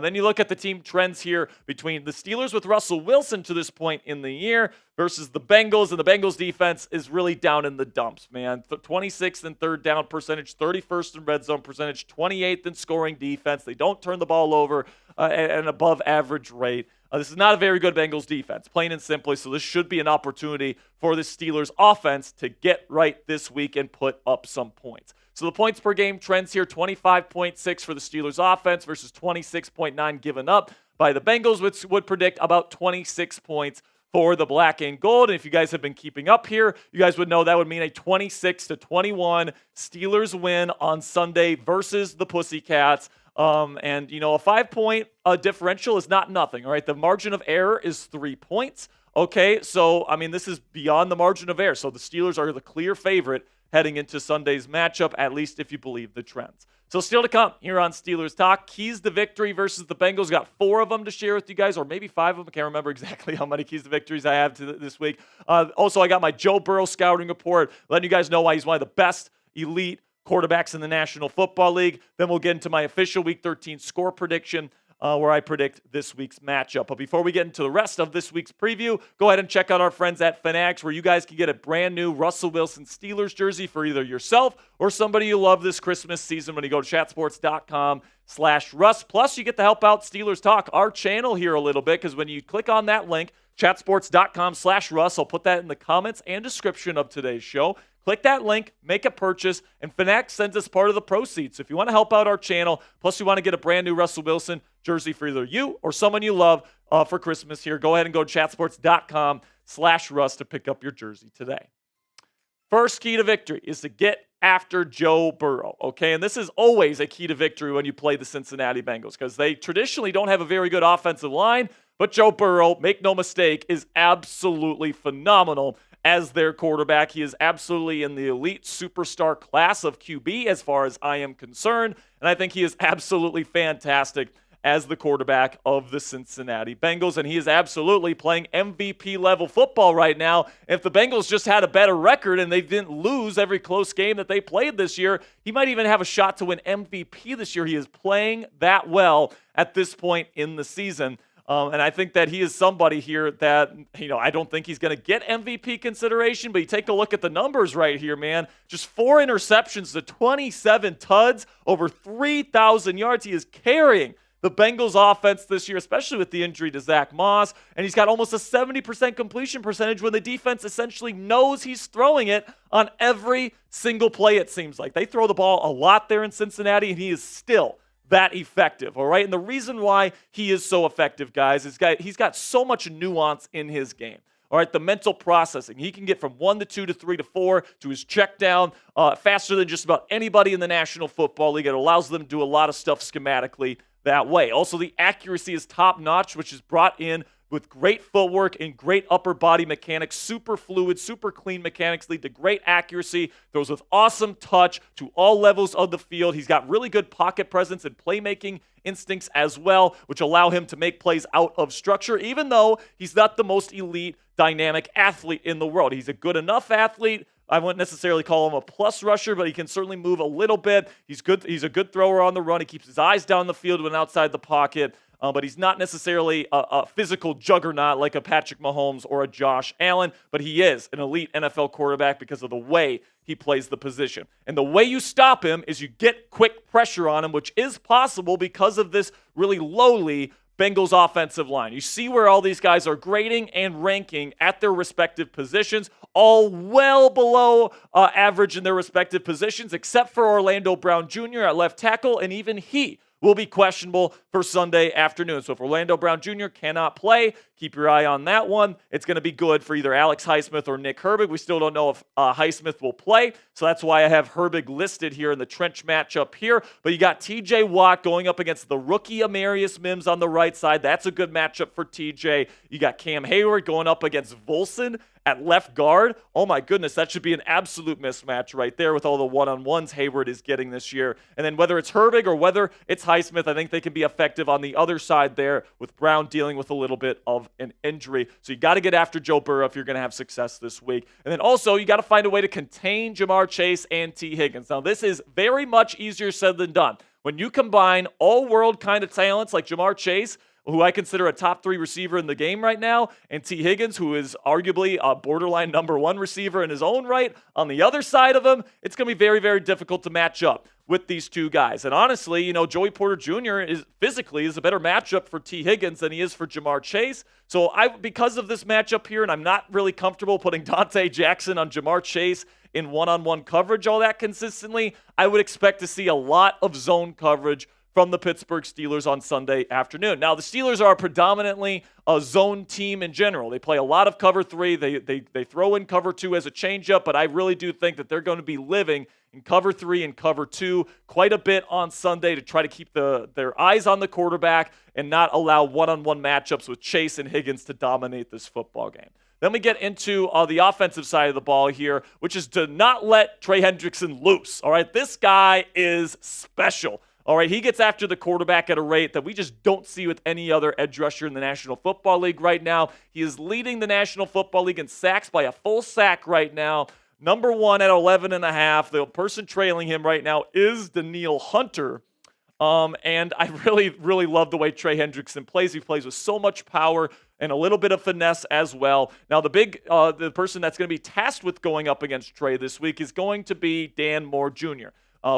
Then you look at the team trends here between the Steelers with Russell Wilson to this point in the year versus the Bengals, and the Bengals defense is really down in the dumps, man. 26th in third down percentage, 31st in red zone percentage, 28th in scoring defense. They don't turn the ball over at an above average rate. This is not a very good Bengals defense, plain and simply, so this should be an opportunity for the Steelers offense to get right this week and put up some points. So the points per game trends here, 25.6 for the Steelers offense versus 26.9 given up by the Bengals, which would predict about 26 points for the black and gold. And if you guys have been keeping up here, you guys would know that would mean a 26-21 Steelers win on Sunday versus the Pussycats. And, a 5-point differential is not nothing, all right? The margin of error is 3 points, okay? So, this is beyond the margin of error. So the Steelers are the clear favorite heading into Sunday's matchup, at least if you believe the trends. So still to come here on Steelers Talk. Keys to victory versus the Bengals. Got 4 of them to share with you guys, or maybe 5 of them. I can't remember exactly how many keys to victories I have this week. Also, I got my Joe Burrow scouting report, letting you guys know why he's one of the best elite quarterbacks in the National Football League. Then we'll get into my official Week 13 score prediction, where I predict this week's matchup. But before we get into the rest of this week's preview, go ahead and check out our friends at Fanatics, where you guys can get a brand new Russell Wilson Steelers jersey for either yourself or somebody you love this Christmas season when you go to chatsports.com/Russ. Plus, you get to help out Steelers Talk, our channel here a little bit, because when you click on that link, chatsports.com/Russ, I'll put that in the comments and description of today's show. Click that link, make a purchase, and Fanatics sends us part of the proceeds. So if you want to help out our channel, plus you want to get a brand new Russell Wilson jersey for either you or someone you love for Christmas here, go ahead and go to chatsports.com/Russ to pick up your jersey today. First key to victory is to get after Joe Burrow, okay? And this is always a key to victory when you play the Cincinnati Bengals, because they traditionally don't have a very good offensive line, but Joe Burrow, make no mistake, is absolutely phenomenal as their quarterback. He is absolutely in the elite superstar class of QB as far as I am concerned, and I think he is absolutely fantastic as the quarterback of the Cincinnati Bengals, and he is absolutely playing MVP level football right now. If the Bengals just had a better record and they didn't lose every close game that they played this year, he might even have a shot to win MVP this year. He is playing that well at this point in the season. And I think that he is somebody here that, I don't think he's going to get MVP consideration, but you take a look at the numbers right here, man. Just 4 interceptions to 27 tuds, over 3,000 yards. He is carrying the Bengals offense this year, especially with the injury to Zach Moss. And he's got almost a 70% completion percentage when the defense essentially knows he's throwing it on every single play, it seems like. They throw the ball a lot there in Cincinnati, and he is still that effective, all right? And the reason why he is so effective, guys, is he's got so much nuance in his game. All right, the mental processing. He can get from 1 to 2 to 3 to 4 to his check down faster than just about anybody in the National Football League. It allows them to do a lot of stuff schematically that way. Also, the accuracy is top-notch, which is brought in with great footwork and great upper body mechanics. Super fluid, super clean mechanics lead to great accuracy. Throws with awesome touch to all levels of the field. He's got really good pocket presence and playmaking instincts as well, which allow him to make plays out of structure, even though he's not the most elite, dynamic athlete in the world. He's a good enough athlete. I wouldn't necessarily call him a plus rusher, but he can certainly move a little bit. He's good. He's a good thrower on the run. He keeps his eyes down the field when outside the pocket. But he's not necessarily a physical juggernaut like a Patrick Mahomes or a Josh Allen, but he is an elite NFL quarterback because of the way he plays the position. And the way you stop him is you get quick pressure on him, which is possible because of this really lowly Bengals offensive line. You see where all these guys are grading and ranking at their respective positions, all well below average in their respective positions, except for Orlando Brown Jr. at left tackle, and even he will be questionable for Sunday afternoon. So if Orlando Brown Jr. cannot play, keep your eye on that one. It's going to be good for either Alex Highsmith or Nick Herbig. We still don't know if Highsmith will play, so that's why I have Herbig listed here in the trench matchup here. But you got TJ Watt going up against the rookie Amarius Mims on the right side. That's a good matchup for TJ. You got Cam Hayward going up against Volson at left guard. Oh my goodness, that should be an absolute mismatch right there with all the one-on-ones Hayward is getting this year. And then whether it's Herbig or whether it's Highsmith, I think they can be effective on the other side there with Brown dealing with a little bit of an injury. So you got to get after Joe Burrow if you're going to have success this week. And then also you got to find a way to contain Jamar Chase and T. Higgins. Now this is very much easier said than done. When you combine all-world kind of talents like Jamar Chase, who I consider a top 3 receiver in the game right now, and T. Higgins, who is arguably a borderline number 1 receiver in his own right, on the other side of him, it's going to be very, very difficult to match up with these two guys. And honestly, Joey Porter Jr. is a better matchup for T. Higgins than he is for Jamar Chase. So because of this matchup here, and I'm not really comfortable putting Dante Jackson on Jamar Chase in one-on-one coverage all that consistently, I would expect to see a lot of zone coverage from the Pittsburgh Steelers on Sunday afternoon. Now, the Steelers are predominantly a zone team in general. They play a lot of cover 3. They throw in cover 2 as a changeup, but I really do think that they're going to be living in cover 3 and cover 2 quite a bit on Sunday to try to keep their eyes on the quarterback and not allow one-on-one matchups with Chase and Higgins to dominate this football game. Then we get into the offensive side of the ball here, which is to not let Trey Hendrickson loose. All right, this guy is special. All right, he gets after the quarterback at a rate that we just don't see with any other edge rusher in the National Football League right now. He is leading the National Football League in sacks by a full sack right now. Number 1 at 11.5. The person trailing him right now is Danielle Hunter. And I really, really love the way Trey Hendrickson plays. He plays with so much power and a little bit of finesse as well. Now, the person that's going to be tasked with going up against Trey this week is going to be Dan Moore Jr.,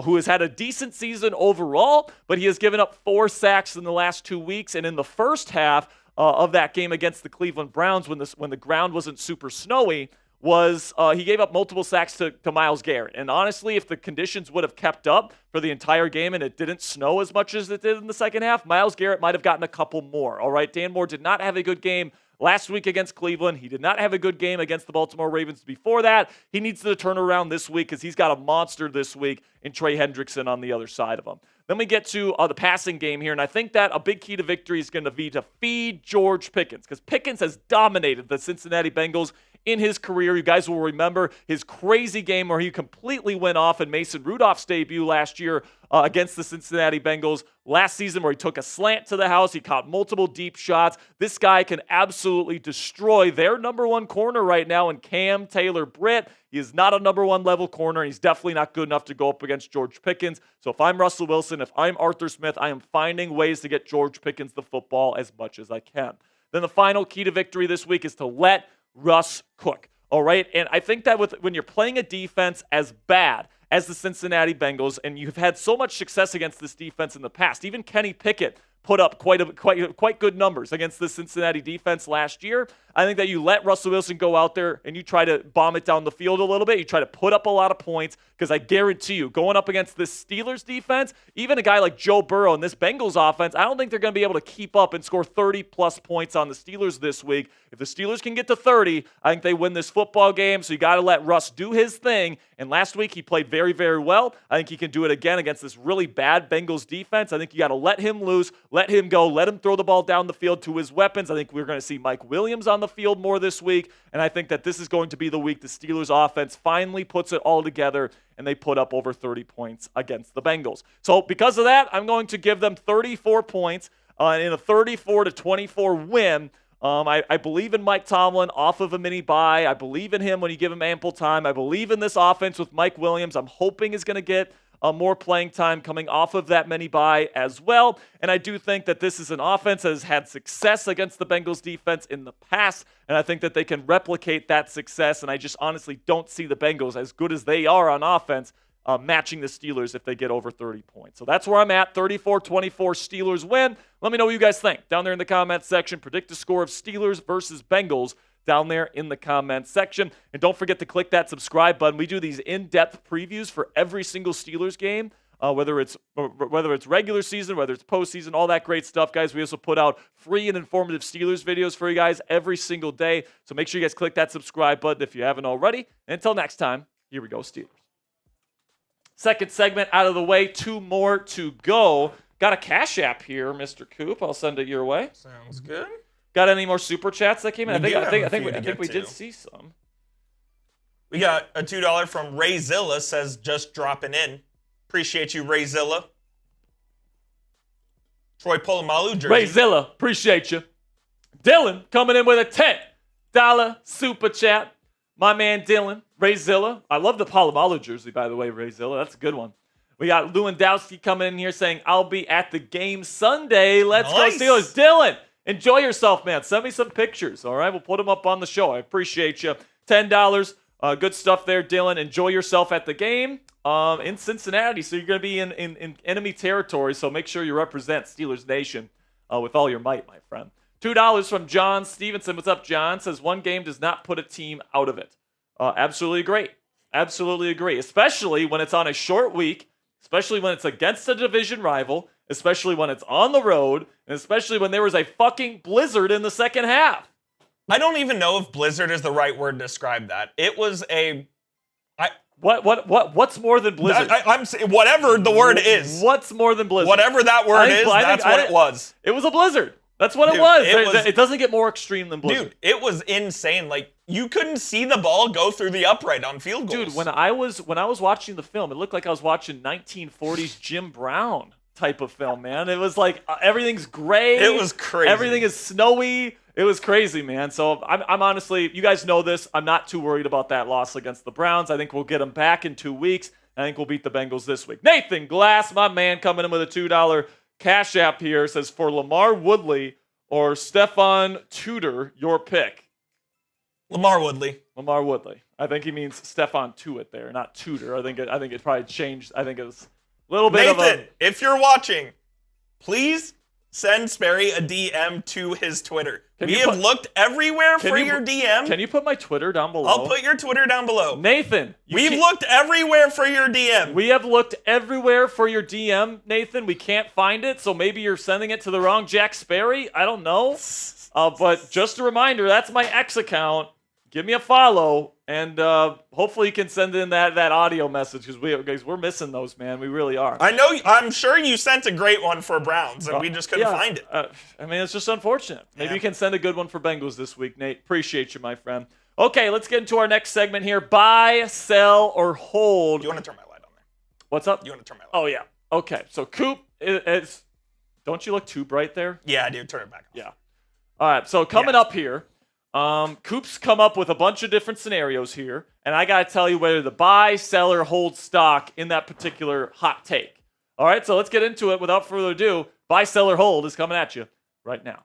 who has had a decent season overall, but he has given up 4 sacks in the last 2 weeks. And in the first half of that game against the Cleveland Browns, when the ground wasn't super snowy, he gave up multiple sacks to Myles Garrett. And honestly, if the conditions would have kept up for the entire game and it didn't snow as much as it did in the second half, Myles Garrett might have gotten a couple more. All right, Dan Moore did not have a good game last week against Cleveland. He did not have a good game against the Baltimore Ravens before that. He needs to turn around this week because he's got a monster this week in Trey Hendrickson on the other side of him. Then we get to the passing game here, and I think that a big key to victory is going to be to feed George Pickens, because Pickens has dominated the Cincinnati Bengals in his career. You guys will remember his crazy game where he completely went off in Mason Rudolph's debut last year against the Cincinnati Bengals last season, where he took a slant to the house. He caught multiple deep shots. This guy can absolutely destroy their number 1 corner right now in Cam Taylor-Britt. He is not a number 1 level corner, and he's definitely not good enough to go up against George Pickens. So if I'm Russell Wilson, if I'm Arthur Smith, I am finding ways to get George Pickens the football as much as I can. Then the final key to victory this week is to let Russ cook. All right, and I think that when you're playing a defense as bad as the Cincinnati Bengals, and you've had so much success against this defense in the past, even Kenny Pickett put up quite good numbers against the Cincinnati defense last year. I think that you let Russell Wilson go out there and you try to bomb it down the field a little bit. You try to put up a lot of points, because I guarantee you, going up against this Steelers defense, even a guy like Joe Burrow in this Bengals offense, I don't think they're going to be able to keep up and score 30-plus points on the Steelers this week. If the Steelers can get to 30, I think they win this football game, so you got to let Russ do his thing. And last week, he played very, very well. I think he can do it again against this really bad Bengals defense. I think you got to let him loose, let him go, let him throw the ball down the field to his weapons. I think we're going to see Mike Williams on the field more this week, and I think that this is going to be the week the Steelers offense finally puts it all together and they put up over 30 points against the Bengals. So because of that, I'm going to give them 34 points in a 34-24 win. I believe in Mike Tomlin off of a mini bye. I believe in him when you give him ample time. I believe in this offense with Mike Williams. I'm hoping is going to get more playing time coming off of that mini bye as well. And I do think that this is an offense that has had success against the Bengals defense in the past, and I think that they can replicate that success. And I just honestly don't see the Bengals, as good as they are on offense, matching the Steelers if they get over 30 points. So that's where I'm at. 34-24 Steelers win. Let me know what you guys think down there in the comments section. Predict the score of Steelers versus Bengals down there in the comments section. And don't forget to click that subscribe button. We do these in-depth previews for every single Steelers game, whether it's regular season, whether it's postseason, all that great stuff, guys. We also put out free and informative Steelers videos for you guys every single day. So make sure you guys click that subscribe button if you haven't already. And until next time, here we go, Steelers. Second segment out of the way, 2 more to go. Got a Cashapp here, Mr. Coop. I'll send it your way. Sounds good. Got any more super chats that came in? I think we did see some. We got a $2 from Rayzilla, says just dropping in. Appreciate you, Rayzilla. Troy Polamalu jersey. Rayzilla, appreciate you. Dylan coming in with a $10 super chat. My man Dylan, Rayzilla. I love the Polamalu jersey, by the way, Rayzilla. That's a good one. We got Lewandowski coming in here saying, I'll be at the game Sunday. Let's go Steelers. Dylan, enjoy yourself, man. Send me some pictures, all right? We'll put them up on the show. I appreciate you. $10. Good stuff there, Dylan. Enjoy yourself at the game in Cincinnati. So you're going to be in enemy territory, so make sure you represent Steelers Nation with all your might, my friend. $2 from John Stevenson. What's up, John? Says one game does not put a team out of it. Absolutely agree. Absolutely agree. Especially when it's on a short week, especially when it's against a division rival, especially when it's on the road, and especially when there was a fucking blizzard in the second half. I don't even know if blizzard is the right word to describe that. It was a... What's more than blizzard? I'm whatever the word is. What's more than blizzard? Whatever that word is, that's what it was. It was a blizzard. That's what it was. It doesn't get more extreme than blizzard. Dude, it was insane. Like, you couldn't see the ball go through the upright on field goals. Dude, when I was watching the film, it looked like I was watching 1940s Jim Brown type of film, man. It was like everything's gray. It was crazy. Everything is snowy. It was crazy, man. So I'm honestly, you guys know this, I'm not too worried about that loss against the Browns. I think we'll get them back in 2 weeks. I think we'll beat the Bengals this week. Nathan Glass, my man, coming in with a $2 Cash App here, says for Lamar Woodley or Stephon Tudor, your pick. Lamar Woodley. Lamar Woodley. I think he means Stephon Tuitt there, not Tudor. I think it probably changed. I think it was a little bit Nathan, if you're watching, please send Sperry a DM to his Twitter. We have looked everywhere for your DM. Can you put my Twitter down below? I'll put your Twitter down below. Nathan. We've looked everywhere for your DM. We have looked everywhere for your DM, Nathan. We can't find it, so maybe you're sending it to the wrong Jack Sperry. I don't know. But just a reminder, that's my X account. Give me a follow, and hopefully you can send in that audio message because we're missing those, man. We really are. I know. I'm sure you sent a great one for Browns, and we just couldn't find it. I mean, it's just unfortunate. Maybe you can send a good one for Bengals this week, Nate. Appreciate you, my friend. Okay, let's get into our next segment here. Buy, sell, or hold. You want to turn my light on there? What's up? You want to turn my light on? Oh, yeah. Okay, so Coop, don't you look too bright there? Yeah, I do. Turn it back on. Yeah. All right, so coming up here, Coop's come up with a bunch of different scenarios here, and I got to tell you whether to buy, sell, or hold stock in that particular hot take. All right, so let's get into it. Without further ado, buy, sell, or hold is coming at you right now.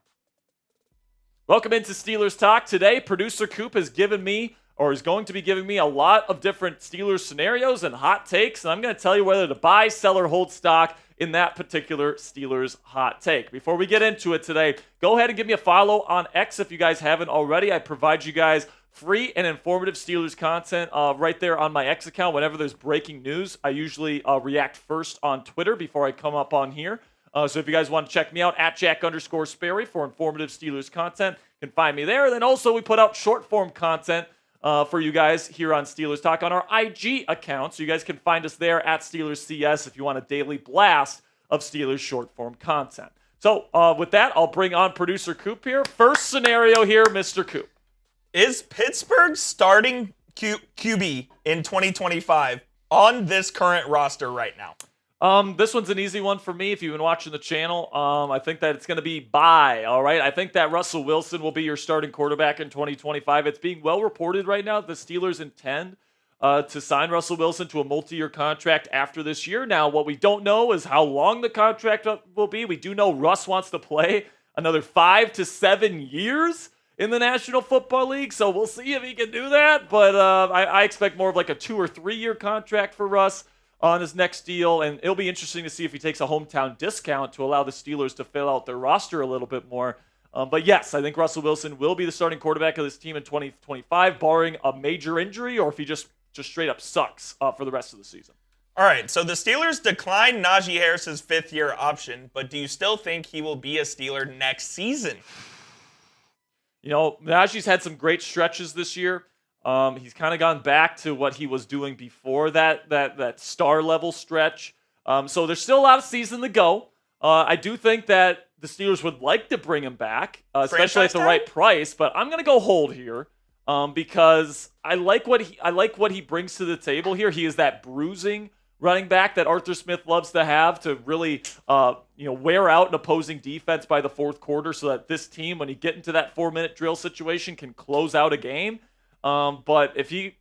Welcome into Steelers Talk. Today, producer Coop has given me, or is going to be giving me, a lot of different Steelers scenarios and hot takes, and I'm going to tell you whether to buy, sell, or hold stock in that particular Steelers hot take. Before we get into it today, go ahead and give me a follow on X if you guys haven't already. I provide you guys free and informative Steelers content right there on my X account. Whenever there's breaking news, I usually react first on Twitter before I come up on here. So if you guys want to check me out, at Jack_Sperry for informative Steelers content, you can find me there. And then also we put out short form content for you guys here on Steelers Talk on our IG account. So you guys can find us there at Steelers CS if you want a daily blast of Steelers short form content. So with that, I'll bring on producer Coop here. First scenario here, Mr. Coop. Is Pittsburgh starting QB in 2025 on this current roster right now? This one's an easy one for me if you've been watching the channel. I think that it's going to be buy, all right? I think that Russell Wilson will be your starting quarterback in 2025. It's being well reported right now that the Steelers intend to sign Russell Wilson to a multi-year contract after this year. Now, what we don't know is how long the contract will be. We do know Russ wants to play another 5 to 7 years in the National Football League, so we'll see if he can do that. But I expect more of like a 2 or 3 year contract for Russ on his next deal, and it'll be interesting to see if he takes a hometown discount to allow the Steelers to fill out their roster a little bit more. But yes, I think Russell Wilson will be the starting quarterback of this team in 2025, barring a major injury or if he just straight up sucks for the rest of the season. All right, so the Steelers declined Najee Harris's 5th-year option, but do you still think he will be a Steeler next season? You know, Najee's had some great stretches this year. He's kind of gone back to what he was doing before that star level stretch. So there's still a lot of season to go. I do think that the Steelers would like to bring him back, especially at the right price. But I'm gonna go hold here because I like what he brings to the table here. He is that bruising running back that Arthur Smith loves to have to really wear out an opposing defense by the fourth quarter, so that this team, when you get into that 4-minute drill situation, can close out a game. But if he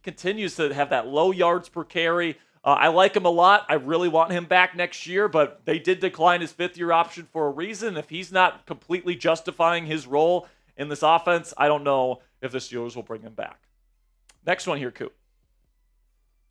continues to have that low yards per carry, I like him a lot. I really want him back next year, but they did decline his 5th-year option for a reason. If he's not completely justifying his role in this offense, I don't know if the Steelers will bring him back. Next one here, Coop.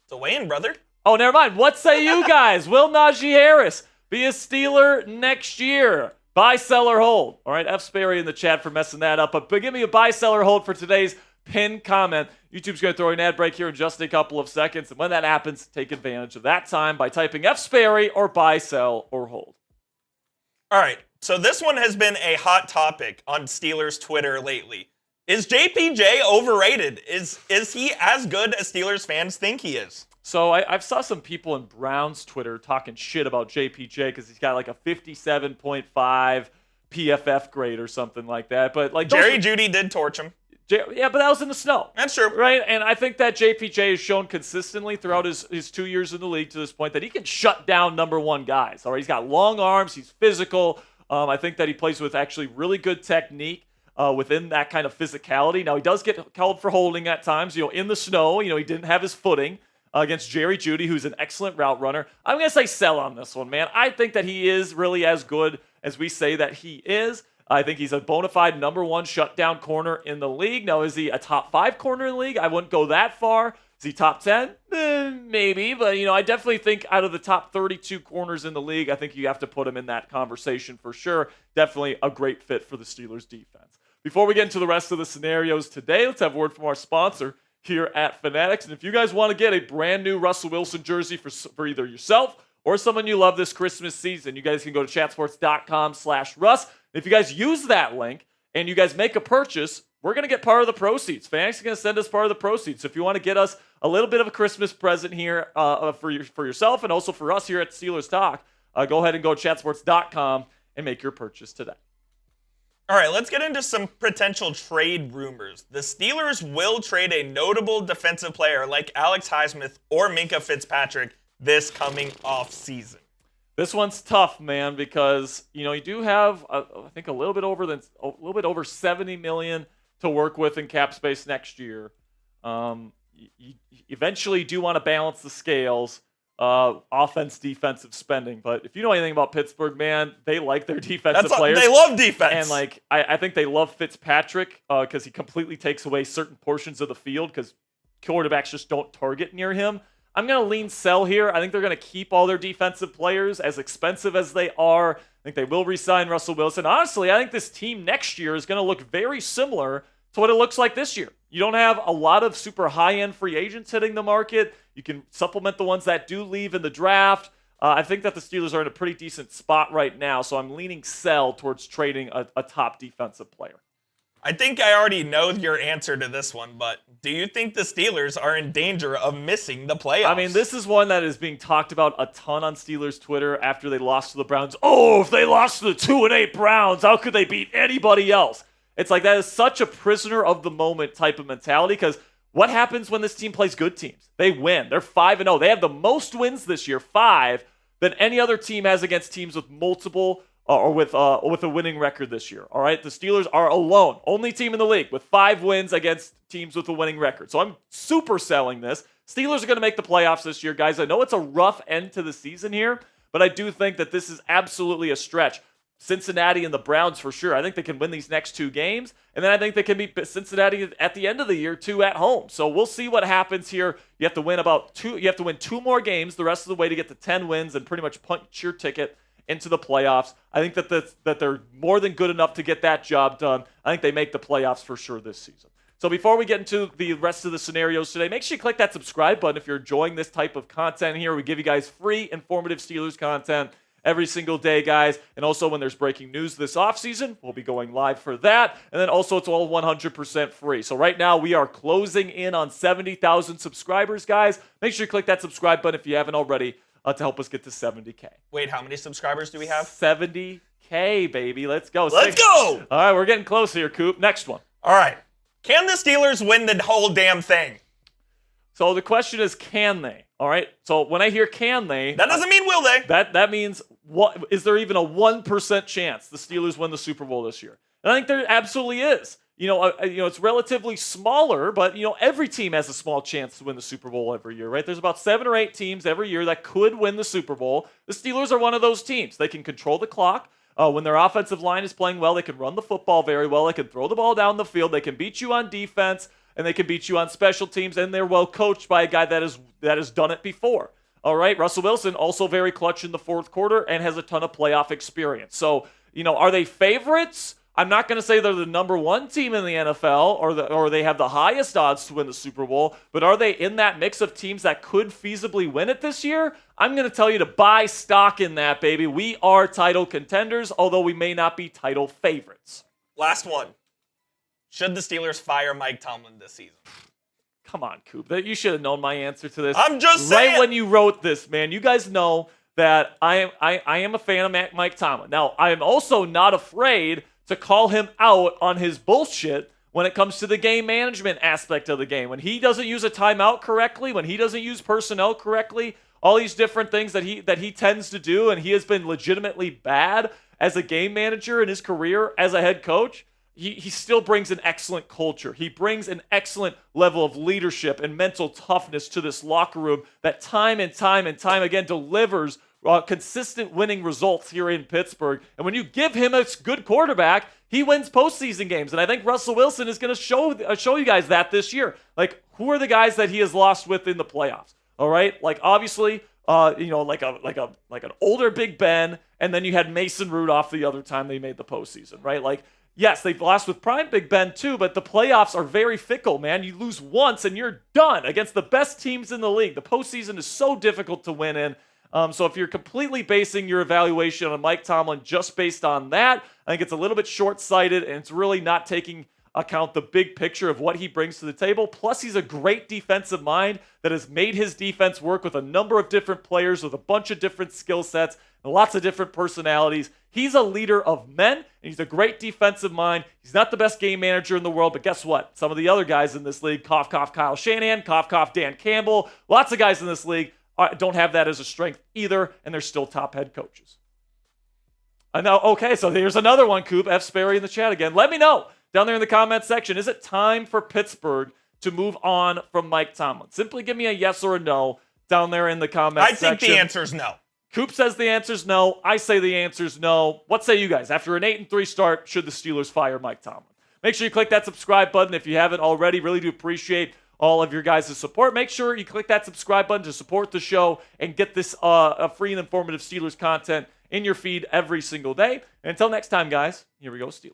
It's a weigh-in, brother. Oh, never mind. What say you guys? Will Najee Harris be a Steeler next year? Buy, sell, or hold. All right, F. Sperry in the chat for messing that up. But give me a buy, sell, or hold for today's pinned comment. YouTube's going to throw an ad break here in just a couple of seconds. And when that happens, take advantage of that time by typing F. Sperry or buy, sell, or hold. All right, so this one has been a hot topic on Steelers Twitter lately. Is JPJ overrated? Is he as good as Steelers fans think he is? So I've saw some people in Browns Twitter talking shit about JPJ because he's got like a 57.5 PFF grade or something like that. But like Jerry Jeudy did torch him. Yeah, but that was in the snow. That's true. Right? And I think that JPJ has shown consistently throughout his 2 years in the league to this point that he can shut down number one guys. All right, he's got long arms. He's physical. I think that he plays with actually really good technique within that kind of physicality. Now, he does get called for holding at times. In the snow, he didn't have his footing against Jerry Jeudy, who's an excellent route runner. I'm going to say sell on this one, man. I think that he is really as good as we say that he is. I think he's a bona fide number one shutdown corner in the league. Now, is he a top 5 corner in the league? I wouldn't go that far. Is he top 10? Maybe, but I definitely think out of the top 32 corners in the league, I think you have to put him in that conversation for sure. Definitely a great fit for the Steelers defense. Before we get into the rest of the scenarios today, let's have a word from our sponsor here at Fanatics. And if you guys want to get a brand new Russell Wilson jersey for either yourself or someone you love this Christmas season, you guys can go to chatsports.com/Russ. If you guys use that link and you guys make a purchase, we're going to get part of the proceeds. Fanatics is going to send us part of the proceeds. So if you want to get us a little bit of a Christmas present here for yourself and also for us here at Steelers Talk, go ahead and go to chatsports.com and make your purchase today. All right, let's get into some potential trade rumors. The Steelers will trade a notable defensive player like Alex Highsmith or Minkah Fitzpatrick this coming off season. This one's tough, man, because you do have I think a little bit over $70 million to work with in cap space next year. You eventually do want to balance the scales, offense, defensive spending. But if you know anything about Pittsburgh, man, they like their defensive players. They love defense, and I think they love Fitzpatrick because he completely takes away certain portions of the field because quarterbacks just don't target near him. I'm going to lean sell here. I think they're going to keep all their defensive players as expensive as they are. I think they will re-sign Russell Wilson. Honestly, I think this team next year is going to look very similar to what it looks like this year. You don't have a lot of super high-end free agents hitting the market. You can supplement the ones that do leave in the draft. I think that the Steelers are in a pretty decent spot right now, so I'm leaning sell towards trading a top defensive player. I think I already know your answer to this one, but do you think the Steelers are in danger of missing the playoffs? I mean, this is one that is being talked about a ton on Steelers Twitter after they lost to the Browns. Oh, if they lost to the 2-8 Browns, how could they beat anybody else? It's like that is such a prisoner of the moment type of mentality because what happens when this team plays good teams? They win. They're 5-0. They have the most wins this year, 5, than any other team has against teams with multiple or with a winning record this year. All right, the Steelers are alone, only team in the league with 5 wins against teams with a winning record. So I'm super selling this. Steelers are going to make the playoffs this year, guys. I know it's a rough end to the season here, but I do think that this is absolutely a stretch. Cincinnati and the Browns for sure. I think they can win these next 2 games, and then I think they can beat Cincinnati at the end of the year too at home. So we'll see what happens here. You have to win You have to win 2 more games the rest of the way to get to 10 wins and pretty much punch your ticket into the playoffs. I think that they're more than good enough to get that job done. I think they make the playoffs for sure this season. So before we get into the rest of the scenarios today, make sure you click that subscribe button if you're enjoying this type of content here. We give you guys free, informative Steelers content every single day, guys. And also when there's breaking news this offseason, we'll be going live for that. And then also it's all 100% free. So right now we are closing in on 70,000 subscribers, guys. Make sure you click that subscribe button if you haven't already to help us get to 70K. Wait, how many subscribers do we have? 70K, baby. Let's go. Let's go! All right, we're getting close here, Coop. Next one. All right. Can the Steelers win the whole damn thing? So the question is, can they? All right. So when I hear can they, that doesn't mean will they. That means what? Is there even a 1% chance the Steelers win the Super Bowl this year? And I think there absolutely is. It's relatively smaller, but every team has a small chance to win the Super Bowl every year, right? There's about 7 or 8 teams every year that could win the Super Bowl. The Steelers are one of those teams. They can control the clock. When their offensive line is playing well, they can run the football very well. They can throw the ball down the field. They can beat you on defense, and they can beat you on special teams. And they're well coached by a guy that has done it before. All right, Russell Wilson also very clutch in the fourth quarter and has a ton of playoff experience. So, are they favorites? I'm not going to say they're the number one team in the NFL or they have the highest odds to win the Super Bowl, but are they in that mix of teams that could feasibly win it this year? I'm going to tell you to buy stock in that, baby. We are title contenders, although we may not be title favorites. Last one. Should the Steelers fire Mike Tomlin this season? Come on, Coop. You should have known my answer to this. I'm just saying. Right when you wrote this, man. You guys know that I am a fan of Mike Tomlin. Now, I am also not afraid to call him out on his bullshit when it comes to the game management aspect of the game. When he doesn't use a timeout correctly, when he doesn't use personnel correctly, all these different things that he tends to do, and he has been legitimately bad as a game manager in his career as a head coach, he still brings an excellent culture. He brings an excellent level of leadership and mental toughness to this locker room that time and time again delivers consistent winning results here in Pittsburgh. And when you give him a good quarterback, he wins postseason games. And I think Russell Wilson is going to show you guys that this year. Like, who are the guys that he has lost with in the playoffs? All right, like obviously, like an older Big Ben, and then you had Mason Rudolph the other time they made the postseason, right? Like, yes, they've lost with prime Big Ben too, but the playoffs are very fickle, man. You lose once and you're done against the best teams in the league. The postseason is so difficult to win in. So if you're completely basing your evaluation on Mike Tomlin just based on that, I think it's a little bit short-sighted, and it's really not taking account the big picture of what he brings to the table. Plus, he's a great defensive mind that has made his defense work with a number of different players with a bunch of different skill sets and lots of different personalities. He's a leader of men, and he's a great defensive mind. He's not the best game manager in the world, but guess what? Some of the other guys in this league, cough, cough, Kyle Shanahan, cough, cough, Dan Campbell, lots of guys in this league don't have that as a strength either, and they're still top head coaches. I know. Okay, so here's another one, Coop. F. Sperry in the chat again. Let me know down there in the comment section. Is it time for Pittsburgh to move on from Mike Tomlin? Simply give me a yes or a no down there in the comment section. I think the answer is no. Coop says the answer is no. I say the answer is no. What say you guys? After an 8-3 start, should the Steelers fire Mike Tomlin? Make sure you click that subscribe button if you haven't already. Really do appreciate all of your guys' support. Make sure you click that subscribe button to support the show and get this free and informative Steelers content in your feed every single day. And until next time, guys, here we go, Steelers.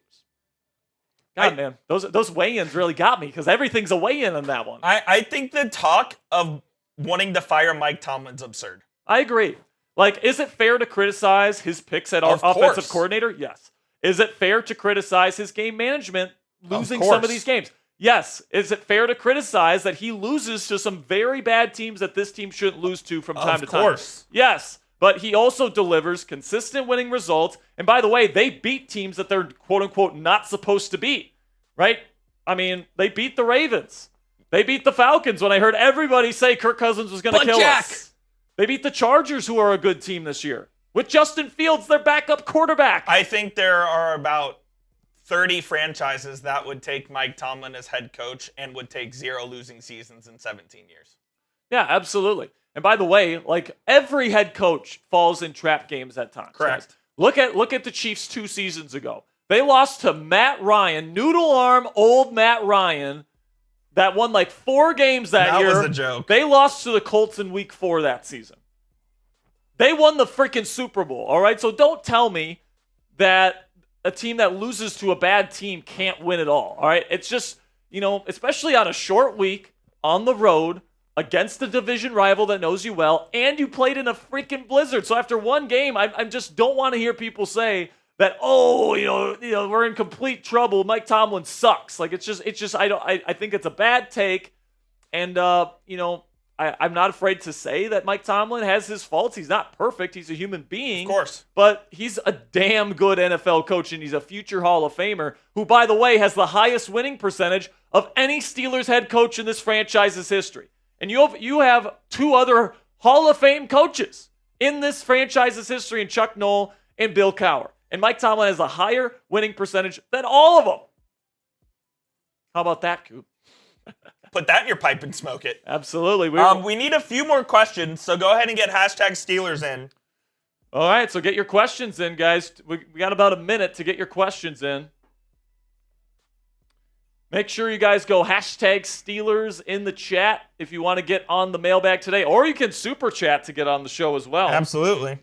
God, man, those weigh-ins really got me because everything's a weigh-in on that one. I think the talk of wanting to fire Mike Tomlin's absurd. I agree. Like, is it fair to criticize his picks at our offensive coordinator? Yes. Is it fair to criticize his game management losing some of these games? Yes. Is it fair to criticize that he loses to some very bad teams that this team shouldn't lose to from time to time? Of course. Yes. But he also delivers consistent winning results. And by the way, they beat teams that they're quote-unquote not supposed to beat, right? I mean, they beat the Ravens. They beat the Falcons when I heard everybody say Kirk Cousins was going to kill us. They beat the Chargers, who are a good team this year, with Justin Fields, their backup quarterback. I think there are about 30 franchises that would take Mike Tomlin as head coach and would take 0 losing seasons in 17 years. Yeah, absolutely. And by the way, like every head coach falls in trap games at times. Correct. Guys. Look at the Chiefs 2 seasons ago. They lost to Matt Ryan, noodle arm old Matt Ryan, that won like 4 games that year. That was a joke. They lost to the Colts in week 4 that season. They won the freaking Super Bowl, all right? So don't tell me that a team that loses to a bad team can't win it all right? It's just, especially on a short week on the road against a division rival that knows you well, and you played in a freaking blizzard. So after one game, I just don't want to hear people say that, we're in complete trouble. Mike Tomlin sucks. Like, it's just, I think it's a bad take. And, I'm not afraid to say that Mike Tomlin has his faults. He's not perfect. He's a human being. Of course. But he's a damn good NFL coach, and he's a future Hall of Famer who, by the way, has the highest winning percentage of any Steelers head coach in this franchise's history. And you have 2 other Hall of Fame coaches in this franchise's history, in Chuck Noll and Bill Cowher. And Mike Tomlin has a higher winning percentage than all of them. How about that, Coop? Put that in your pipe and smoke it. Absolutely. We need a few more questions, so go ahead and get #Steelers in. All right, so get your questions in, guys. We got about a minute to get your questions in. Make sure you guys go #Steelers in the chat if you want to get on the mailbag today, or you can super chat to get on the show as well. Absolutely.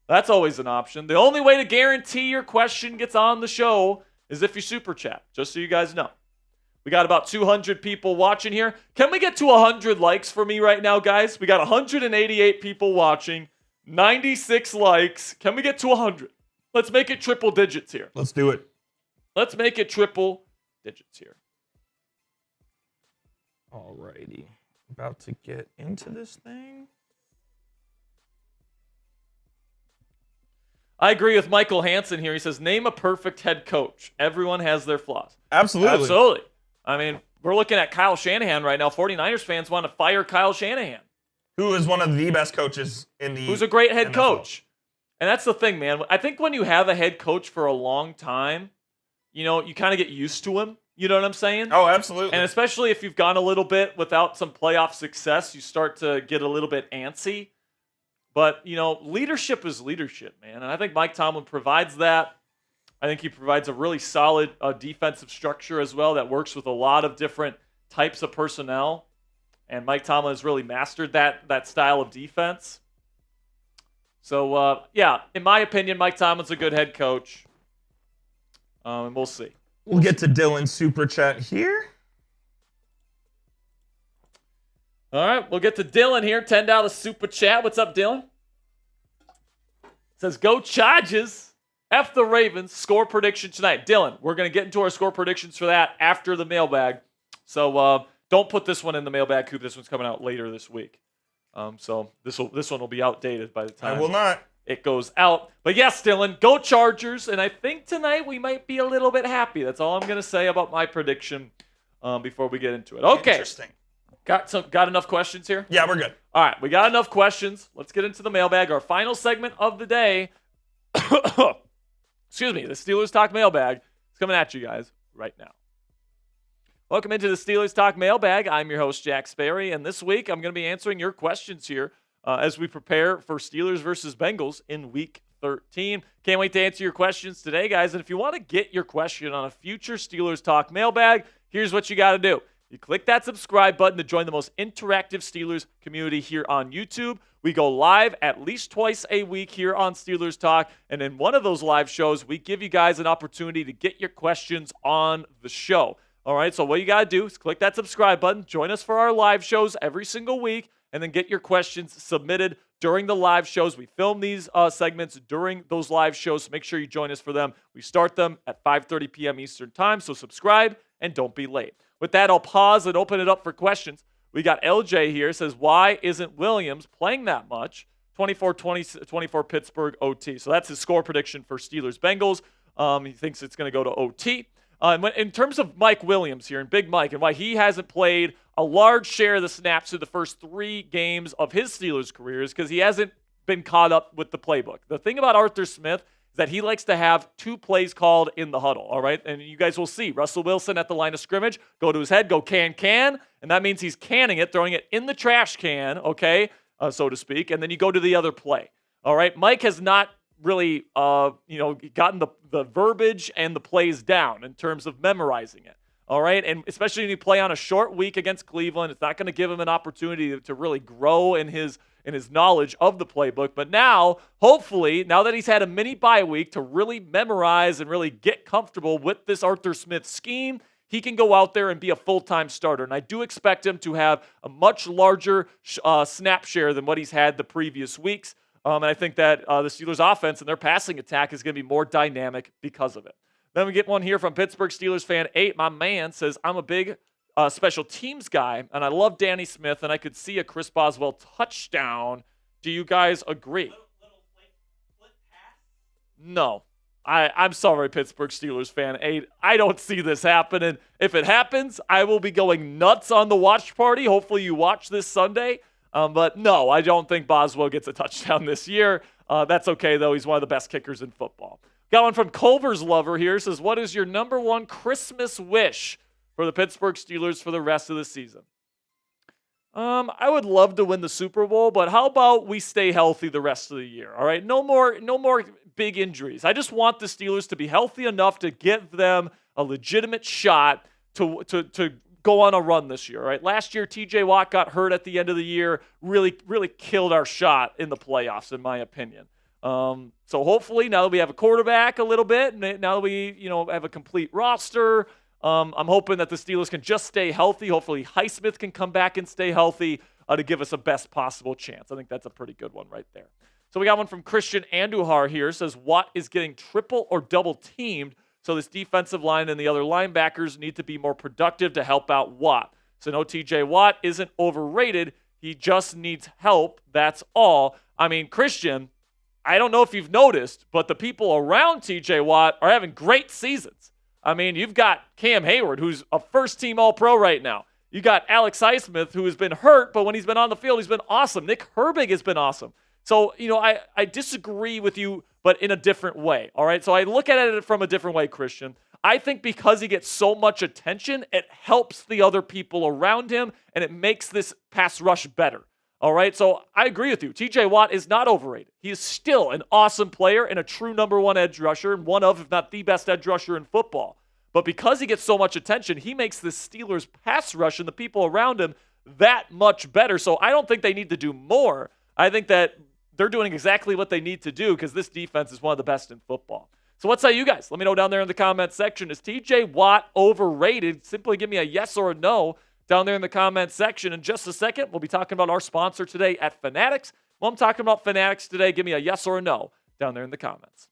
That's always an option. The only way to guarantee your question gets on the show is if you super chat, just so you guys know. We got about 200 people watching here. Can we get to 100 likes for me right now, guys? We got 188 people watching, 96 likes. Can we get to 100? Let's make it triple digits here. Let's do it. Let's make it triple digits here. Alrighty. About to get into this thing. I agree with Michael Hansen here. He says, name a perfect head coach. Everyone has their flaws. Absolutely. Absolutely. I mean, we're looking at Kyle Shanahan right now. 49ers fans want to fire Kyle Shanahan. Who is one of the best coaches in the Who's a great head NFL. coach. And that's the thing, man. I think when you have a head coach for a long time, you know, you kind of get used to him. You know what I'm saying? Oh, absolutely. And especially if you've gone a little bit without some playoff success, you start to get a little bit antsy. But, you know, leadership is leadership, man. And I think Mike Tomlin provides that. I think he provides a really solid defensive structure as well that works with a lot of different types of personnel. And Mike Tomlin has really mastered that style of defense. So, yeah, in my opinion, Mike Tomlin's a good head coach. And we'll see. We'll get to Dylan's super chat here. All right, we'll get to Dylan here. $10 super chat. What's up, Dylan? Says, go Chargers. F the Ravens. Score prediction tonight. Dylan, we're going to get into our score predictions for that after the mailbag. So don't put this one in the mailbag, Coop. This one's coming out later this week. So this one will be outdated by the time I will not. it goes out. But yes, Dylan, go Chargers. And I think tonight we might be a little bit happy. That's all I'm going to say about my prediction before we get into it. Okay. Interesting. Got enough questions here? Yeah, we're good. All right, we got enough questions. Let's get into the mailbag. Our final segment of the day. Excuse me, the Steelers Talk mailbag is coming at you guys right now. Welcome into the Steelers Talk mailbag. I'm your host, Jack Sperry, and this week I'm going to be answering your questions here as we prepare for Steelers versus Bengals in Week 13. Can't wait to answer your questions today, guys. And if you want to get your question on a future Steelers Talk mailbag, here's what you got to do. You click that subscribe button to join the most interactive Steelers community here on YouTube. We go live at least twice a week here on Steelers Talk. And in one of those live shows, we give you guys an opportunity to get your questions on the show. All right, so what you got to do is click that subscribe button, join us for our live shows every single week, and then get your questions submitted during the live shows. We film these segments during those live shows, so make sure you join us for them. We start them at 5:30 p.m. Eastern Time, so subscribe and don't be late. With that, I'll pause and open it up for questions. We got LJ here. Says, why isn't Williams playing that much? 24 Pittsburgh OT. So that's his score prediction for Steelers-Bengals. He thinks it's going to go to OT. In terms of Mike Williams here, and Big Mike, and why he hasn't played a large share of the snaps through the first 3 games of his Steelers career is because he hasn't been caught up with the playbook. The thing about Arthur Smith is that he likes to have 2 plays called in the huddle, all right? And you guys will see Russell Wilson at the line of scrimmage, go to his head, go can, and that means he's canning it, throwing it in the trash can, okay, so to speak, and then you go to the other play, all right? Mike has not really, gotten the verbiage and the plays down in terms of memorizing it, all right? And especially when you play on a short week against Cleveland, it's not going to give him an opportunity to really grow in his knowledge of the playbook. But now, hopefully, now that he's had a mini bye week to really memorize and really get comfortable with this Arthur Smith scheme, he can go out there and be a full-time starter. And I do expect him to have a much larger snap share than what he's had the previous weeks. And I think that the Steelers' offense and their passing attack is going to be more dynamic because of it. Then we get one here from Pittsburgh Steelers fan 8. My man says, I'm a big special teams guy, and I love Danny Smith, and I could see a Chris Boswell touchdown. Do you guys agree? Little flip pass? No. I'm sorry, Pittsburgh Steelers fan 8. I don't see this happening. If it happens, I will be going nuts on the watch party. Hopefully you watch this Sunday. But no, I don't think Boswell gets a touchdown this year. That's okay, though. He's one of the best kickers in football. Got one from Culver's Lover here. Says, what is your number one Christmas wish for the Pittsburgh Steelers for the rest of the season? I would love to win the Super Bowl, but how about we stay healthy the rest of the year? All right, no more big injuries. I just want the Steelers to be healthy enough to give them a legitimate shot to go on a run this year. All right, last year T.J. Watt got hurt at the end of the year, really killed our shot in the playoffs, in my opinion. So hopefully now that we have a quarterback a little bit, and now that we have a complete roster, I'm hoping that the Steelers can just stay healthy. Hopefully Highsmith can come back and stay healthy to give us a best possible chance. I think that's a pretty good one right there. So we got one from Christian Andujar here. It says, Watt is getting triple or double teamed, so this defensive line and the other linebackers need to be more productive to help out Watt. So no, TJ Watt isn't overrated. He just needs help. That's all. I mean, Christian, I don't know if you've noticed, but the people around TJ Watt are having great seasons. I mean, you've got Cam Hayward, who's a first-team All-Pro right now. You got Alex Highsmith, who has been hurt, but when he's been on the field, he's been awesome. Nick Herbig has been awesome. So, I disagree with you, but in a different way, all right? So I look at it from a different way, Christian. I think because he gets so much attention, it helps the other people around him, and it makes this pass rush better, all right? So I agree with you. TJ Watt is not overrated. He is still an awesome player and a true number one edge rusher, and one of, if not the best edge rusher in football. But because he gets so much attention, he makes the Steelers pass rush and the people around him that much better. So I don't think they need to do more. I think that they're doing exactly what they need to do because this defense is one of the best in football. So what say you guys? Let me know down there in the comment section. Is TJ Watt overrated? Simply give me a yes or a no down there in the comment section. In just a second, we'll be talking about our sponsor today at Fanatics. Well, I'm talking about Fanatics today. Give me a yes or a no down there in the comments.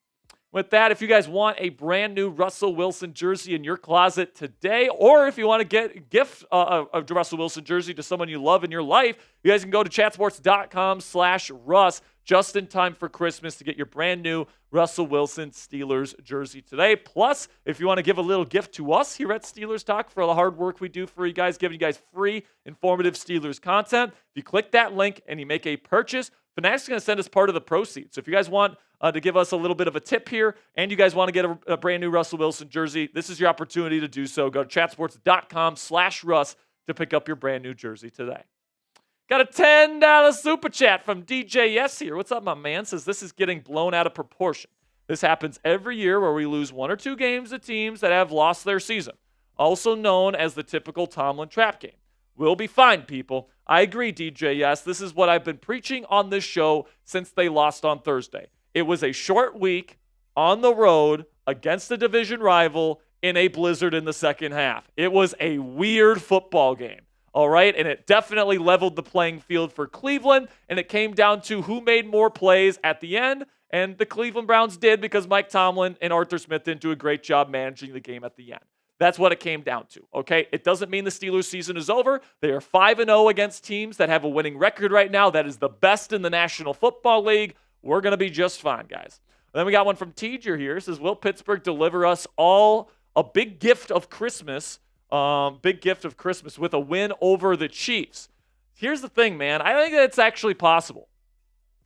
With that, if you guys want a brand new Russell Wilson jersey in your closet today, or if you want to get a gift of a Russell Wilson jersey to someone you love in your life, you guys can go to chatsports.com/Russ just in time for Christmas to get your brand new Russell Wilson Steelers jersey today. Plus, if you want to give a little gift to us here at Steelers Talk for all the hard work we do for you guys, giving you guys free, informative Steelers content, if you click that link and you make a purchase, Fanatics is going to send us part of the proceeds. So if you guys want to give us a little bit of a tip here, and you guys want to get a brand new Russell Wilson jersey, this is your opportunity to do so. Go to chatsports.com/Russ to pick up your brand new jersey today. Got a $10 super chat from DJS here. What's up, my man? Says this is getting blown out of proportion. This happens every year where we lose one or two games to teams that have lost their season, also known as the typical Tomlin trap game. We'll be fine, people. I agree, DJS. This is what I've been preaching on this show since they lost on Thursday. It was a short week on the road against a division rival in a blizzard in the second half. It was a weird football game, all right? And it definitely leveled the playing field for Cleveland, and it came down to who made more plays at the end, and the Cleveland Browns did because Mike Tomlin and Arthur Smith didn't do a great job managing the game at the end. That's what it came down to, okay? It doesn't mean the Steelers' season is over. They are 5-0 against teams that have a winning record right now. That is the best in the National Football League. We're going to be just fine, guys. And then we got one from Teacher here. It says, will Pittsburgh deliver us all a big gift of Christmas with a win over the Chiefs? Here's the thing, man. I think it's actually possible.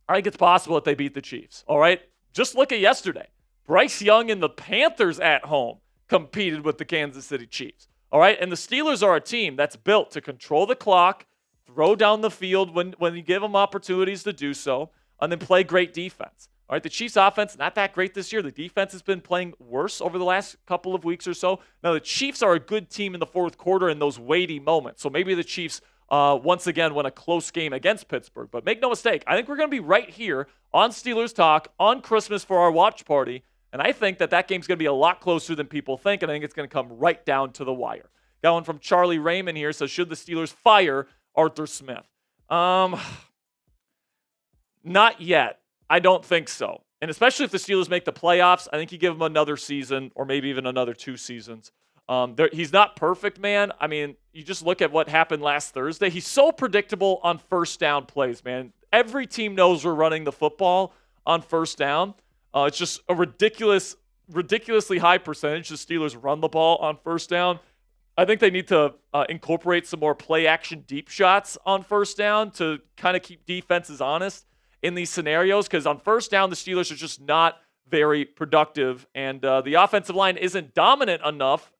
I think it's possible that they beat the Chiefs, all right? Just look at yesterday. Bryce Young and the Panthers at home competed with the Kansas City Chiefs, all right? And the Steelers are a team that's built to control the clock, throw down the field when you give them opportunities to do so, and then play great defense. All right, the Chiefs' offense, not that great this year. The defense has been playing worse over the last couple of weeks or so. Now, the Chiefs are a good team in the fourth quarter in those weighty moments. So maybe the Chiefs, once again, win a close game against Pittsburgh. But make no mistake, I think we're going to be right here on Steelers Talk on Christmas for our watch party. And I think that game's going to be a lot closer than people think. And I think it's going to come right down to the wire. Got one from Charlie Raymond here. Says, should the Steelers fire Arthur Smith? Not yet. I don't think so. And especially if the Steelers make the playoffs, I think you give him another season or maybe even another 2 seasons. He's not perfect, man. I mean, you just look at what happened last Thursday. He's so predictable on first down plays, man. Every team knows we're running the football on first down. It's just a ridiculously high percentage the Steelers run the ball on first down. I think they need to incorporate some more play-action deep shots on first down to kind of keep defenses honest in these scenarios, because on first down, the Steelers are just not very productive, and the offensive line isn't dominant enough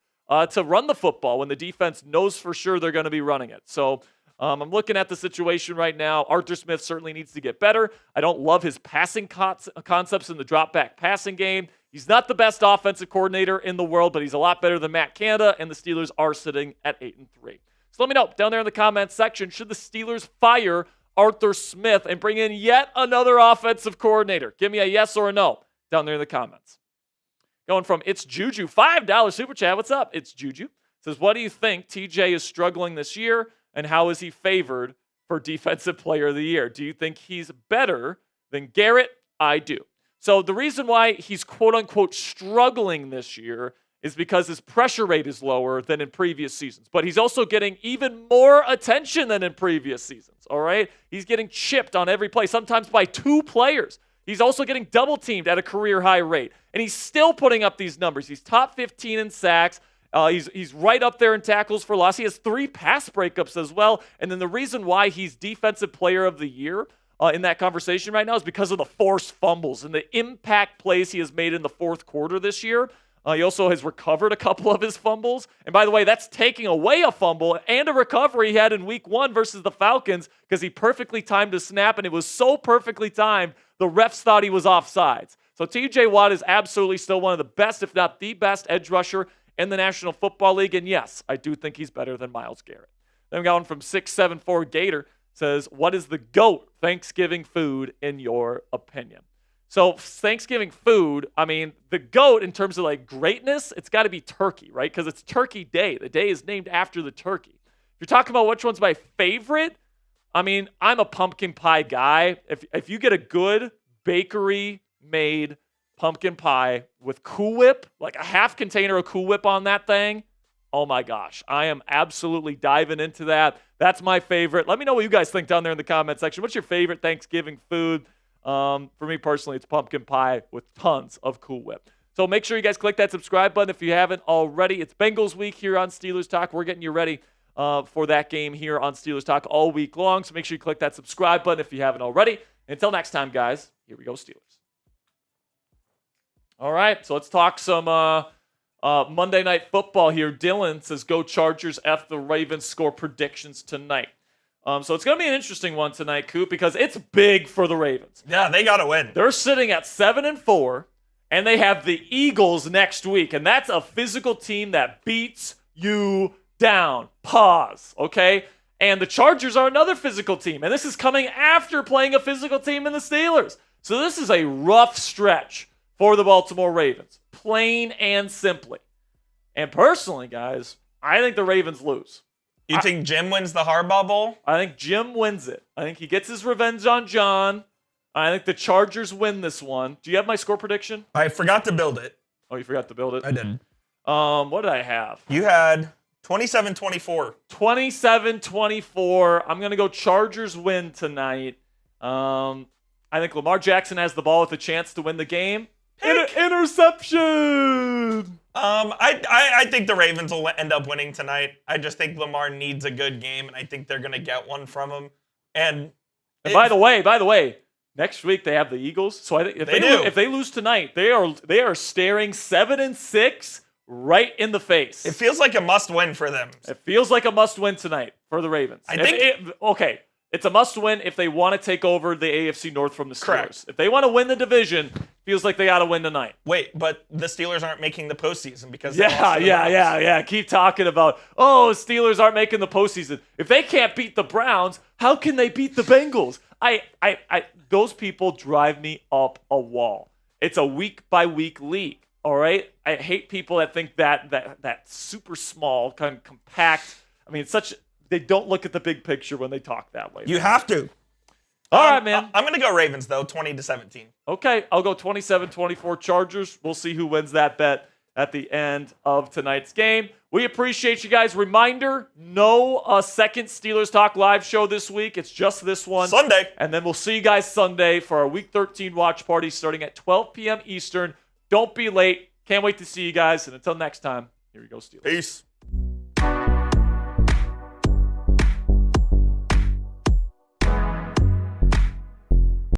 to run the football when the defense knows for sure they're going to be running it. So I'm looking at the situation right now. Arthur Smith certainly needs to get better. I don't love his passing concepts in the drop-back passing game. He's not the best offensive coordinator in the world, but he's a lot better than Matt Canada, and the Steelers are sitting at 8-3. So let me know down there in the comments section, should the Steelers fire Arthur Smith and bring in yet another offensive coordinator? Give me a yes or a no down there in the comments. Going from It's Juju, $5 super chat. What's up? It's Juju. Says, what do you think TJ is struggling this year, and how is he favored for Defensive Player of the Year? Do you think he's better than Garrett? I do. So the reason why he's quote-unquote struggling this year is because his pressure rate is lower than in previous seasons. But he's also getting even more attention than in previous seasons, all right? He's getting chipped on every play, sometimes by 2 players. He's also getting double-teamed at a career-high rate. And he's still putting up these numbers. He's top 15 in sacks. He's right up there in tackles for loss. He has 3 pass breakups as well. And then the reason why he's Defensive Player of the Year in that conversation right now is because of the forced fumbles and the impact plays he has made in the fourth quarter this year. He also has recovered a couple of his fumbles. And by the way, that's taking away a fumble and a recovery he had in week 1 versus the Falcons because he perfectly timed a snap, and it was so perfectly timed, the refs thought he was offsides. So TJ Watt is absolutely still one of the best, if not the best, edge rusher in the National Football League. And yes, I do think he's better than Myles Garrett. Then we got one from 674 Gator. Says, what is the GOAT Thanksgiving food in your opinion? So Thanksgiving food, I mean, the GOAT in terms of like greatness, it's got to be turkey, right? Because it's Turkey Day. The day is named after the turkey. If you're talking about which one's my favorite, I mean, I'm a pumpkin pie guy. If you get a good bakery-made pumpkin pie with Cool Whip, like a half container of Cool Whip on that thing, oh my gosh, I am absolutely diving into that. That's my favorite. Let me know what you guys think down there in the comment section. What's your favorite Thanksgiving food? For me personally, it's pumpkin pie with tons of Cool Whip. So make sure you guys click that subscribe button if you haven't already. It's Bengals week here on Steelers Talk. We're getting you ready for that game here on Steelers Talk all week long. So make sure you click that subscribe button if you haven't already. Until next time, guys, here we go, Steelers. All right, so let's talk some Monday Night Football here. Dylan says, go Chargers, F the Ravens, score predictions tonight. So it's going to be an interesting one tonight, Coop, because it's big for the Ravens. Yeah, they got to win. They're sitting at 7-4, and they have the Eagles next week, and that's a physical team that beats you down. Pause, okay? And the Chargers are another physical team, and this is coming after playing a physical team in the Steelers. So this is a rough stretch for the Baltimore Ravens, plain and simply. And personally, guys, I think the Ravens lose. You think Jim wins the Harbaugh Bowl? I think Jim wins it. I think he gets his revenge on John. I think the Chargers win this one. Do you have my score prediction? I forgot to build it. Oh, you forgot to build it? I did. What did I have? You had 27-24. 27-24. I'm going to go Chargers win tonight. I think Lamar Jackson has the ball with a chance to win the game. Interception! I think the Ravens will end up winning tonight. I just think Lamar needs a good game, and I think they're going to get one from him. And by the way, next week they have the Eagles. So I think if they lose tonight, they are staring 7-6 right in the face. It feels like a must-win for them. It feels like a must-win tonight for the Ravens. It's a must-win if they want to take over the AFC North from the Steelers. Correct. If they want to win the division, feels like they got to win tonight. Wait, but the Steelers aren't making the postseason because yeah. Keep talking about, Steelers aren't making the postseason. If they can't beat the Browns, how can they beat the Bengals? Those people drive me up a wall. It's a week-by-week league, all right? I hate people that think that super small, kind of compact. I mean, they don't look at the big picture when they talk that way. You have to. All right, man. I'm going to go Ravens, though, 20-17. Okay, I'll go 27-24 Chargers. We'll see who wins that bet at the end of tonight's game. We appreciate you guys. Reminder, no second Steelers Talk live show this week. It's just this one. Sunday. And then we'll see you guys Sunday for our Week 13 watch party starting at 12 p.m. Eastern. Don't be late. Can't wait to see you guys. And until next time, here we go, Steelers. Peace.